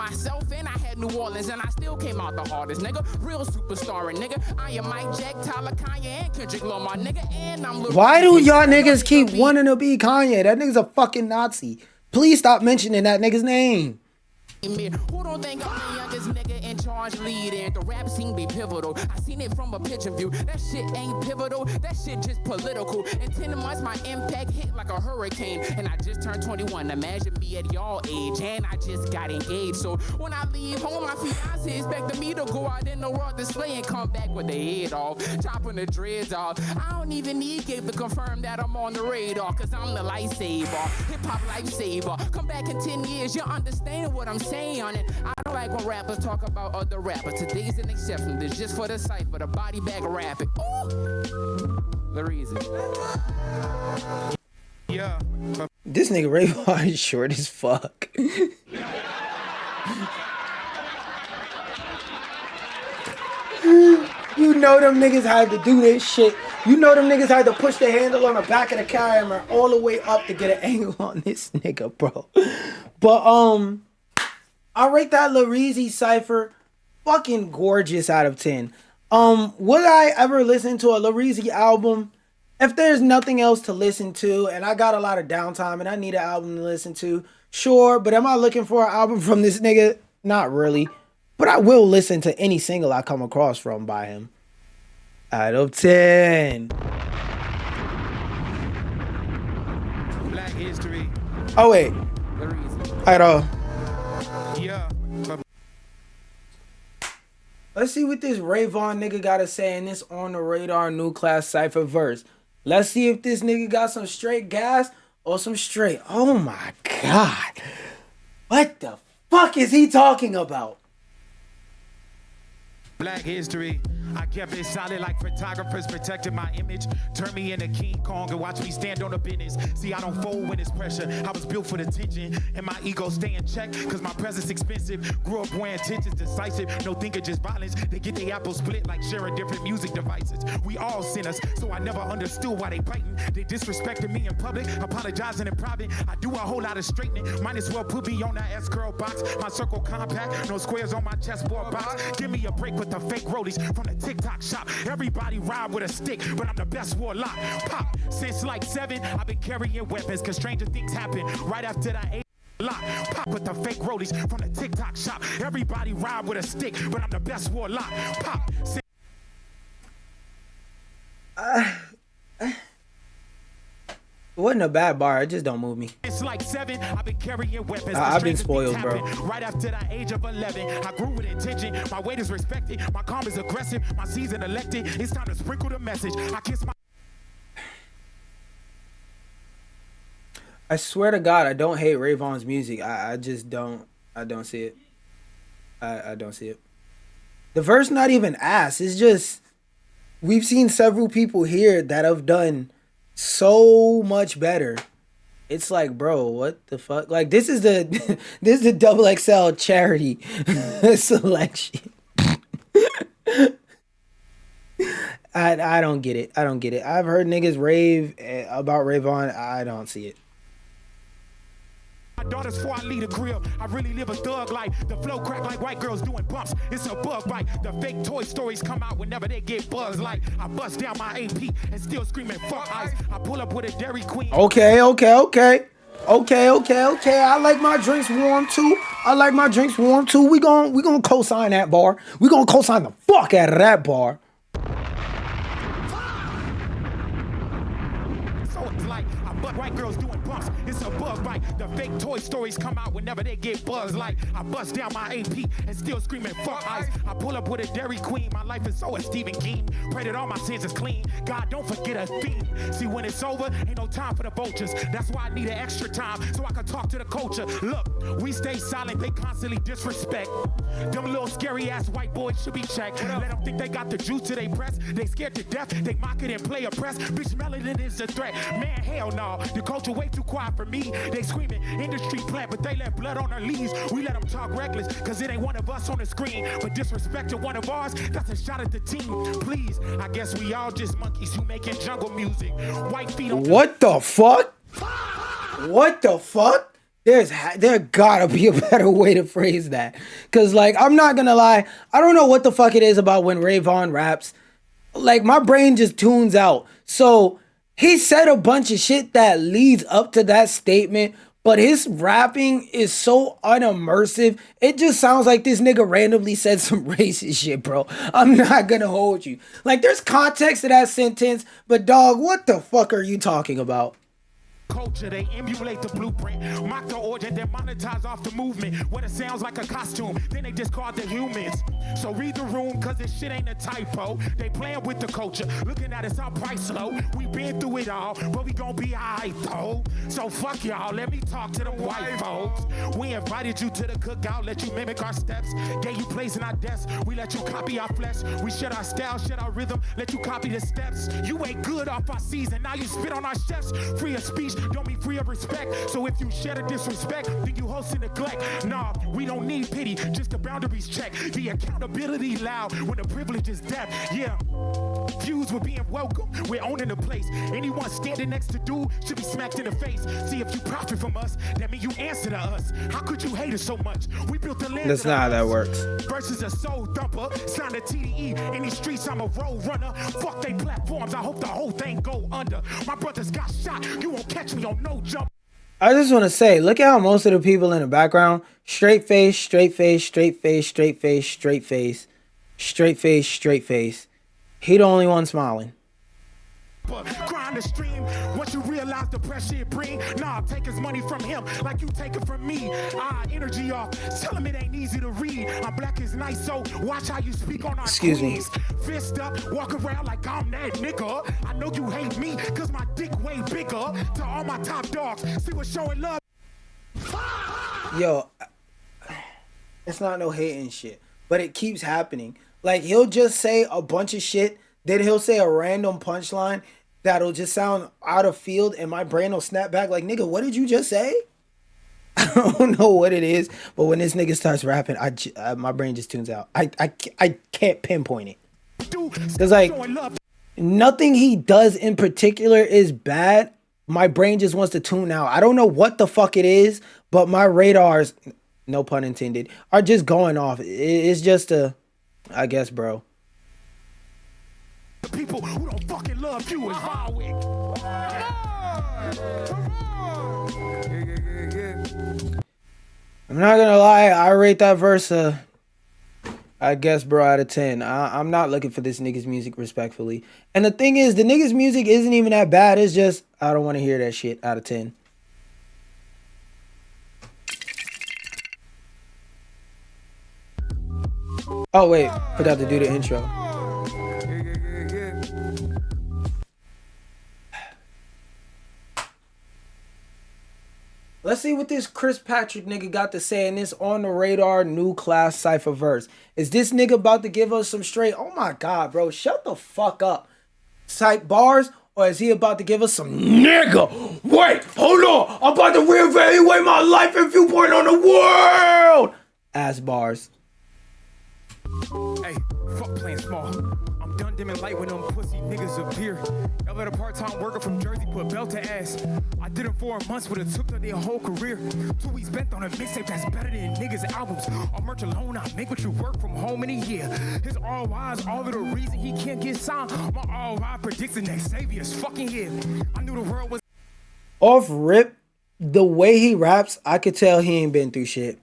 and I had New Orleans, and I still came out the hardest, nigga. Real superstar, nigga. I am Mike Jack, Tyler, Kanye, and Kendrick Lamar, nigga. And I'm Why do y'all niggas keep wanting to be Kanye? That nigga's a fucking Nazi. Please stop mentioning that nigga's name. Who don't think I'm the youngest nigga in charge leading? The rap scene be pivotal. I seen it from a pigeon view. That shit ain't pivotal. That shit just political. In 10 months, my impact hit like a hurricane. And I just turned 21. Imagine me at y'all age. And I just got engaged. So when I leave home, my fiance expecting me to go out in the world display and come back with the head off, chopping the dreads off. I don't even need Gabe to confirm that I'm on the radar. Cause I'm the lightsaber. Hip hop lifesaver. Come back in 10 years, you'll understand what I'm saying on it. I don't like when rappers talk about other rappers. Today's an exception. This just for the Cypher, the body bag rapping. Lareezy. Yeah. This nigga Rayvon is short as fuck. You know them niggas had to do this shit. You know them niggas had to push the handle on the back of the camera all the way up to get an angle on this nigga, bro. But I rate that Lareezy Cypher fucking gorgeous out of 10. Would I ever listen to a Lareezy album? If there's nothing else to listen to and I got a lot of downtime and I need an album to listen to, sure. But am I looking for an album from this nigga? Not really. But I will listen to any single I come across from by him. Out of 10. Black history. Oh, wait. Alright, Yeah. let's see what this Vaughn nigga gotta say in this On the Radar new class Cypher verse. Let's see if this nigga got some straight gas or some straight. Oh my God. What the fuck is he talking about? Black history. I kept it solid like photographers protected my image. Turn me into King Kong and watch me stand on the business. See, I don't fold when it's pressure. I was built for the tension and my ego stay in check. Cause my presence expensive. Grew up wearing tensions decisive. No thinking just violence. They get their apple split like sharing different music devices. We all sinners, so I never understood why they biting. They disrespected me in public, apologizing in private. I do a whole lot of straightening. Might as well put me on that S-curl box. My circle compact, no squares on my chessboard box. Give me a break with the fake rollies from the TikTok shop. Everybody ride with a stick, but I'm the best warlock. Pop, since like 7, I've been carrying weapons, cause stranger things happen right after that 8 lock. Pop with the fake rollies from the TikTok shop. Everybody ride with a stick, but I'm the best warlock. Pop, It wasn't a bad bar. It just don't move me. It's like 7. I've been carrying weapons. I've been spoiled, bro. Right after the age of 11, I grew with intention. My weight is respected. My calm is aggressive. My season elected. It's time to sprinkle the message. I kiss my. I swear to God, I don't hate Vaughn's music. I just don't. I don't see it. I don't see it. The verse not even ass. It's just we've seen several people here that have done so much better. It's like, bro, what the fuck? Like this is the this is the XXL charity selection. I don't get it. I don't get it. I've heard niggas rave about Vaughn. I don't see it. My daughters before I leave the crib, I really live a thug life. The flow crack like white girls doing bumps. It's a bug bite. The fake toy stories come out whenever they get buzzed. Like I bust down my AP and still screaming fuck ice. I pull up with a Dairy Queen. Okay. I like my drinks warm too. We gonna co-sign that bar. We gonna co-sign the fuck out of that bar. So it's like I bust white girls doing bumps. It's a bug bite. The fake toy stories come out whenever they get buzzed. Like I bust down my AP and still screaming fuck ice. I pull up with a Dairy Queen. My life is so a Stephen King. Pray that all my sins is clean. God, don't forget a theme. See, when it's over, ain't no time for the vultures. That's why I need an extra time so I can talk to the culture. Look, we stay silent. They constantly disrespect. Them little scary ass white boys should be checked. Let them think they got the juice to their breast. They scared to death. They mock it and play oppressed. Bitch, melanin is a threat. Man, hell no. The culture way too quiet for me. They screaming industry plant, but they let blood on their leaves. We let them talk reckless, cause it ain't one of us on the screen. But disrespect to one of ours, that's a shot at the team. Please, I guess we all just monkeys who making jungle music. White feet on. What the fuck? What the fuck? There gotta be a better way to phrase that. Cause like, I'm not gonna lie, I don't know what the fuck it is about when Vaughn raps. Like my brain just tunes out. So he said a bunch of shit that leads up to that statement, but his rapping is so unimmersive. It just sounds like this nigga randomly said some racist shit, bro. I'm not gonna hold you. Like there's context to that sentence, but dog, what the fuck are you talking about? Culture, they emulate the blueprint, mock the origin, then monetize off the movement. What it sounds like a costume, then they discard the humans. So read the room, cause this shit ain't a typo. They playing with the culture, looking at us our price low. We been through it all, but we gon' be alright though. So fuck y'all, let me talk to the white folks. We invited you to the cookout, let you mimic our steps. Gave you place in our desk, we let you copy our flesh. We shed our style, shed our rhythm, let you copy the steps. You ain't good off our season, now you spit on our chefs. Free of speech, don't be free of respect. So if you shed a disrespect, then you hosting neglect. Nah, we don't need pity, just the boundaries check. The accountability loud when the privilege is death. Yeah, views were being welcome, we're owning the place. Anyone standing next to dude should be smacked in the face. See, if you profit from us, that means you answer to us. How could you hate us so much? We built the land. That's not how that works. Versus a soul thumper, signed a TDE. In these streets, I'm a road runner. Fuck they platforms, I hope the whole thing go under. My brothers got shot, you won't catch me on no jump. I just want to say, look at how most of the people in the background, straight face, straight face, straight face, straight face, straight face, straight face, straight face. He the only one smiling. Grind the stream, once you realize the pressure it bring. Nah, take his money from him like you take it from me. Energy off, tell him it ain't easy to read. I'm black is nice, so watch how you speak on our Excuse queens. Fist up, walk around like I'm that nigga. I know you hate me, cause my dick way bigger. To all my top dogs, see what's showing love. Yo, it's not no hating shit, but it keeps happening. Like, he'll just say a bunch of shit, then he'll say a random punchline that'll just sound out of field, and my brain will snap back like, nigga, what did you just say? I don't know what it is, but when this nigga starts rapping, my brain just tunes out. I can't pinpoint it. Because, like, nothing he does in particular is bad. My brain just wants to tune out. I don't know what the fuck it is, but my radars, no pun intended, are just going off. It's just I guess, bro. The people who don't fucking love you is Warwick. I'm not gonna lie, I rate that verse I guess, bro, out of 10. I'm not looking for this nigga's music, respectfully. And the thing is, the nigga's music isn't even that bad. It's just, I don't want to hear that shit. Out of 10. Oh, wait. Forgot to do the intro. Let's see what this Chris Patrick nigga got to say in this on the radar new class Cypher verse. Is this nigga about to give us some straight, oh my god, bro, shut the fuck up, type bars? Or is he about to give us some nigga? Wait, hold on, I'm about to reevaluate my life and viewpoint on the world ass bars. Hey, fuck playing small. I'm done dimming light when them pussy niggas appear. I let a part-time worker from Jersey put belt to ass. I did it 4 months, but it took them their whole career. 2 weeks spent on a mixtape that's better than niggas' albums. On merch alone, I make what you work from home in a year. His ROI is all of the reason he can't get signed. My ROI predicts the next Xavier's fucking year. I knew the world was off rip. The way he raps, I could tell he ain't been through shit.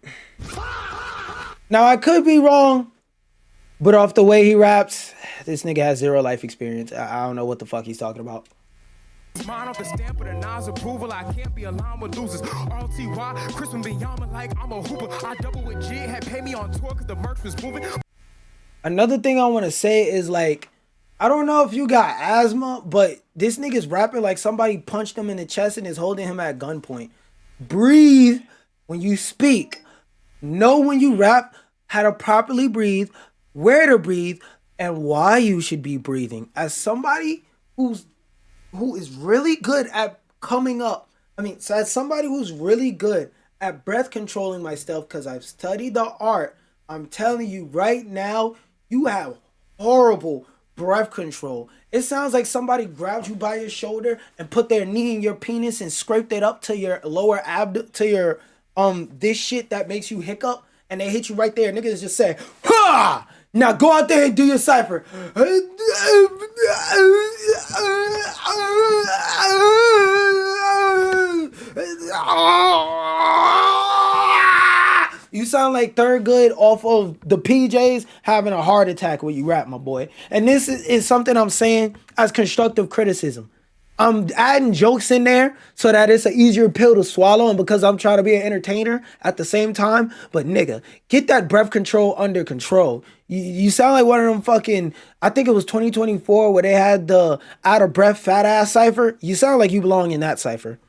Now I could be wrong, but off the way he raps, this nigga has zero life experience. I don't know what the fuck he's talking about. Mine off the stamp of the Nas approval. I can't be aligned with losers. RLTY, Crispin Binyama like I'm a hooper. I double with G, had paid me on tour because the merch was moving. Another thing I want to say is, like, I don't know if you got asthma, but this nigga's rapping like somebody punched him in the chest and is holding him at gunpoint. Breathe when you speak. Know when you rap how to properly breathe, where to breathe, and why you should be breathing. As somebody who is really good at coming up, so as somebody who's really good at breath controlling myself, because I've studied the art, I'm telling you right now, you have horrible breath control. It sounds like somebody grabbed you by your shoulder and put their knee in your penis and scraped it up to your lower to your this shit that makes you hiccup, and they hit you right there. Niggas just say, ha! Now go out there and do your cypher. You sound like Thurgood off of the PJs having a heart attack when you rap, my boy. And this is something I'm saying as constructive criticism. I'm adding jokes in there so that it's an easier pill to swallow, and because I'm trying to be an entertainer at the same time. But nigga, get that breath control under control. You sound like one of them fucking, I think it was 2024 where they had the out of breath fat ass cypher. You sound like you belong in that cypher.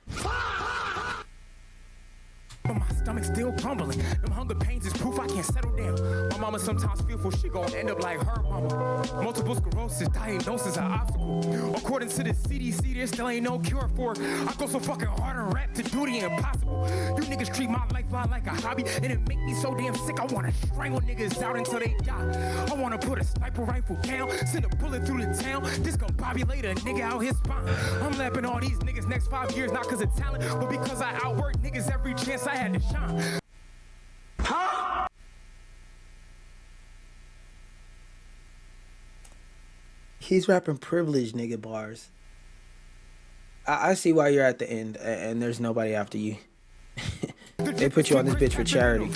But my stomach's still crumbling. Them hunger pains is proof I can't settle down. My mama sometimes fearful she gon' end up like her mama. Multiple sclerosis, diagnosis, an obstacle. According to the CDC, there still ain't no cure for it. I go so fucking hard and rap to do the impossible. You niggas treat my lifeline like a hobby, and it make me so damn sick. I wanna strangle niggas out until they die. I wanna put a sniper rifle down, send a bullet through the town, discombobulate a nigga out his spine. I'm lapping all these niggas next 5 years, not cause of talent, but because I outwork niggas every chance I had to shine. Huh? He's rapping privileged nigga bars. I see why you're at the end and there's nobody after you. They put you on this bitch for charity.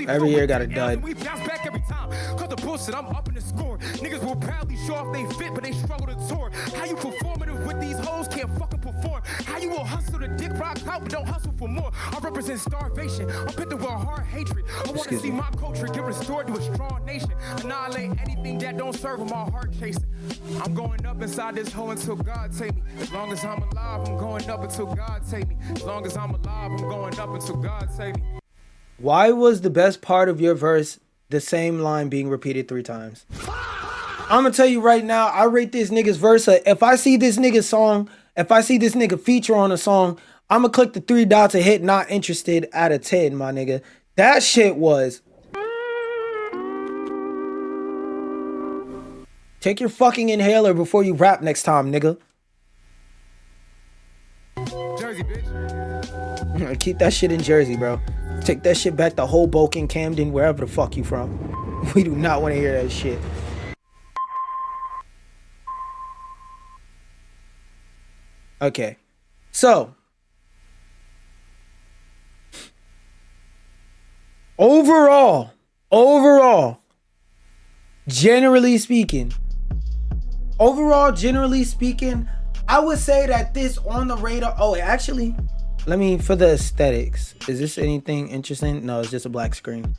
Every year got a dud. We bounce back every time. Cut the bullshit, I'm up in the score. Niggas will proudly show off they fit, but they struggle to tour. How you performative with these hoes can't fucking perform? How you will hustle the dick rock out, but don't hustle for more? I represent starvation. I'm pit with hard hatred. I want to see my culture get restored to a strong nation. Annihilate anything that don't serve with my heart chasing. I'm going up inside this hole until God take me. As long as I'm alive, I'm going up until God take me. As long as I'm alive, I'm going up until God save me. Why was the best part of your verse the same line being repeated 3 times. I'm gonna tell you right now, I rate this nigga's verse. If I see this nigga's song, if I see this nigga feature on a song, I'm gonna click the 3 dots and hit not interested out of 10, my nigga. That shit was... Take your fucking inhaler before you rap next time, nigga. Jersey, bitch. Keep that shit in Jersey, bro. Take that shit back to Hoboken, Camden, wherever the fuck you from. We do not want to hear that shit. Okay. So. Overall, generally speaking, I would say that this on the radar. Oh, actually, let me, for the aesthetics, is this anything interesting? No, it's just a black screen.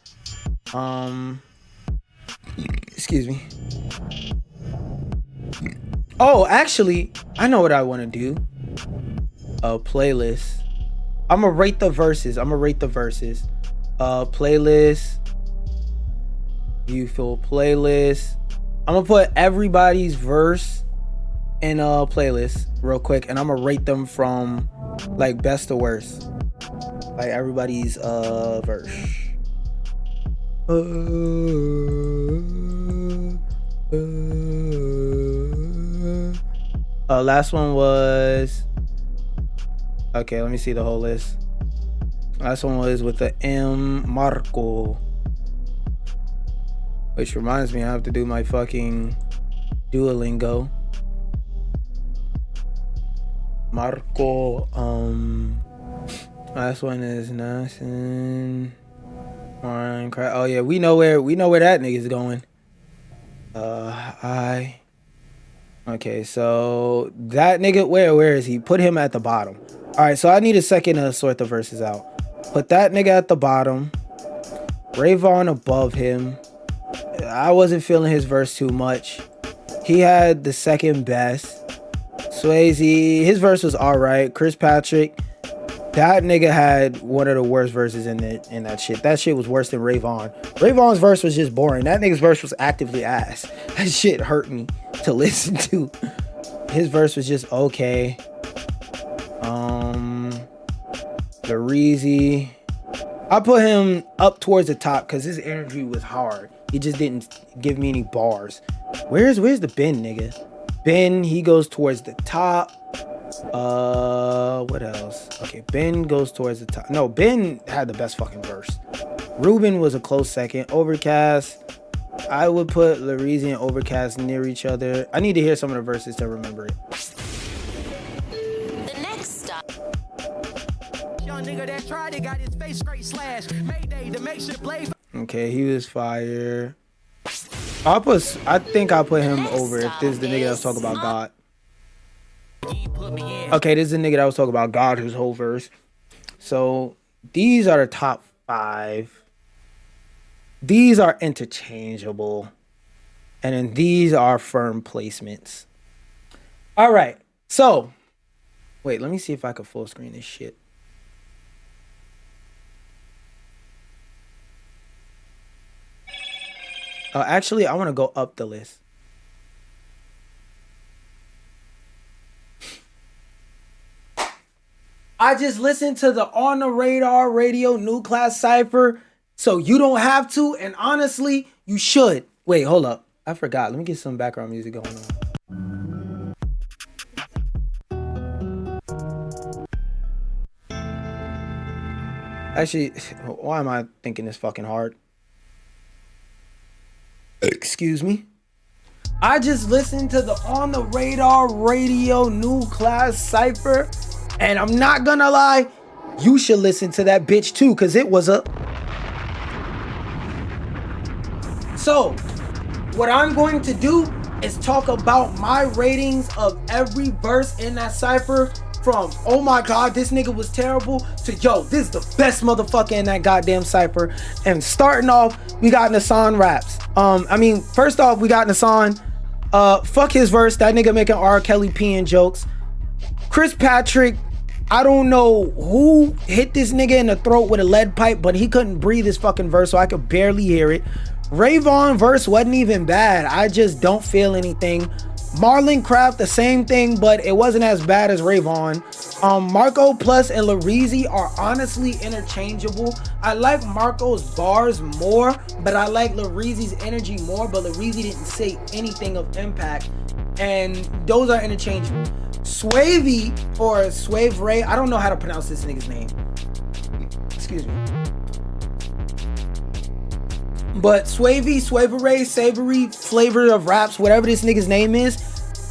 Excuse me. Oh, actually, I know what I want to do. A playlist. I'm gonna rate the verses. Playlist. Viewful playlist. I'm gonna put everybody's verse in a playlist real quick, and I'm gonna rate them from like best to worst, like everybody's verse. Last one was, okay, let me see the whole list. Last one was with the M Marco, which reminds me I have to do my fucking Duolingo. Marco. Last one is Nasaan. Marlon Craft. Oh yeah, we know where that nigga's going. Okay, so that nigga, where is he? Put him at the bottom. All right, so I need a second to sort the verses out. Put that nigga at the bottom. Vaughn above him. I wasn't feeling his verse too much. He had the second best. Swavay, his verse was alright. Chris Patrick, that nigga had one of the worst verses in that shit. That shit was worse than Vaughn. Vaughn's verse was just boring. That nigga's verse was actively ass. That shit hurt me to listen to. His verse was just okay. The Reezy, I put him up towards the top because his energy was hard. He just didn't give me any bars. Where's the Ben nigga? Ben, he goes towards the top. What else? Okay, Ben goes towards the top. No, Ben had the best fucking verse. Reuben was a close second. Ovrkast, I would put Reilly and Ovrkast near each other. I need to hear some of the verses to remember it. The next stop. Young nigga that tried it got his face straight slashed. Mayday to make shit play. Okay, he was fire. I think I'll put him over if this is the nigga that was talking about God. Okay, this is the nigga that was talking about God, his whole verse. So these are the top 5. These are interchangeable. And then these are firm placements. All right. So, wait, let me see if I can full screen this shit. Actually, I want to go up the list. I just listened to the On the Radar Radio New Class Cypher, so you don't have to, and honestly, you should. Wait, hold up. I forgot. Let me get some background music going on. Actually, why am I thinking this fucking hard? Excuse me. I just listened to the On the Radar Radio New Class Cypher, and I'm not gonna lie, you should listen to that bitch too, because it was a... So, what I'm going to do is talk about my ratings of every verse in that cypher, from oh my god, this nigga was terrible, to yo, this is the best motherfucker in that goddamn cypher. And starting off, we got Nasaan raps. First off, we got Nasaan. Fuck his verse. That nigga making R. Kelly peeing jokes. Chris Patrick, I don't know who hit this nigga in the throat with a lead pipe, but he couldn't breathe his fucking verse, so I could barely hear it. Vaughn verse wasn't even bad. I just don't feel anything. Marlon Craft, the same thing, but it wasn't as bad as Vaughn. Marco Plus and Lareezy are honestly interchangeable. I like Marco's bars more, but I like Lareezy's energy more, but Lareezy didn't say anything of impact, and those are interchangeable. Swavay or Swavay, I don't know how to pronounce this nigga's name. Excuse me. But Swavay, Savory, Flavor of Raps, whatever this nigga's name is,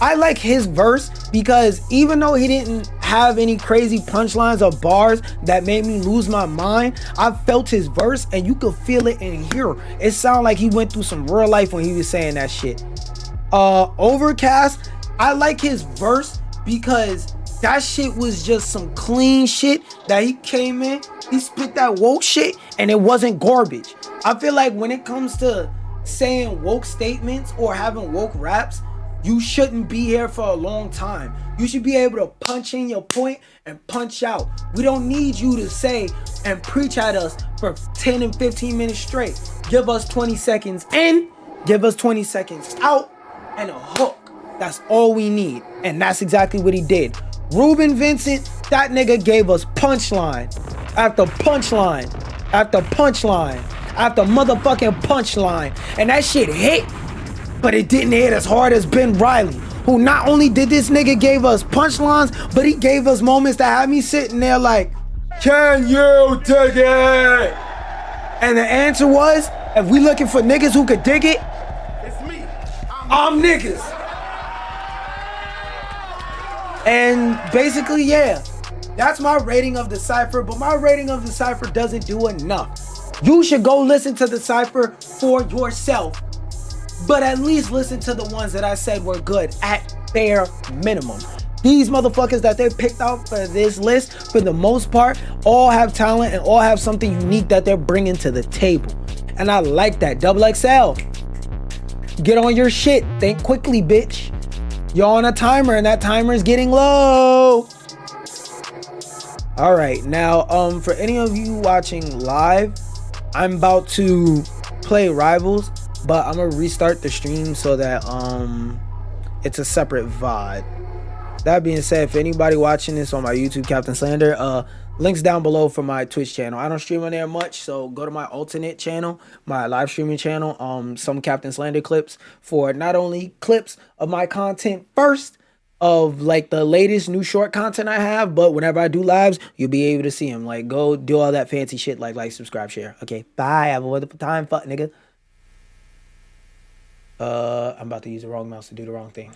I like his verse because even though he didn't have any crazy punchlines or bars that made me lose my mind, I felt his verse and you could feel it in here. It sounded like he went through some real life when he was saying that shit. Ovrkast, I like his verse because that shit was just some clean shit that he came in, he spit that woke shit and it wasn't garbage. I feel like when it comes to saying woke statements or having woke raps, you shouldn't be here for a long time. You should be able to punch in your point and punch out. We don't need you to say and preach at us for 10 and 15 minutes straight. Give us 20 seconds in, give us 20 seconds out, and a hook. That's all we need. And that's exactly what he did. Reuben Vincent, that nigga gave us punchline after punchline after punchline after motherfucking punchline. And that shit hit, but it didn't hit as hard as Ben Reilly, who not only did this nigga gave us punchlines, but he gave us moments that had me sitting there like, can you dig it? And the answer was, if we looking for niggas who could dig it, it's me. I'm niggas. And basically, yeah, that's my rating of the Cypher, but my rating of the Cypher doesn't do enough. You should go listen to the Cypher for yourself, but at least listen to the ones that I said were good at bare minimum. These motherfuckers that they picked out for this list, for the most part, all have talent and all have something unique that they're bringing to the table. And I like that. Double XL, get on your shit. Think quickly, bitch. You're on a timer and that timer is getting low. All right, now for any of you watching live, I'm about to play Rivals, but I'm gonna restart the stream so that it's a separate VOD. That being said, for anybody watching this on my YouTube, Qaptain Slander, links down below for my Twitch channel. I don't stream on there much, so go to my alternate channel, my live streaming channel, some Qaptain Slander clips for not only clips of my content first, of like the latest new short content I have, but whenever I do lives, you'll be able to see them. Like, go do all that fancy shit like, subscribe, share. Okay, bye. Have a wonderful time. Fuck, nigga. I'm about to use the wrong mouse to do the wrong thing.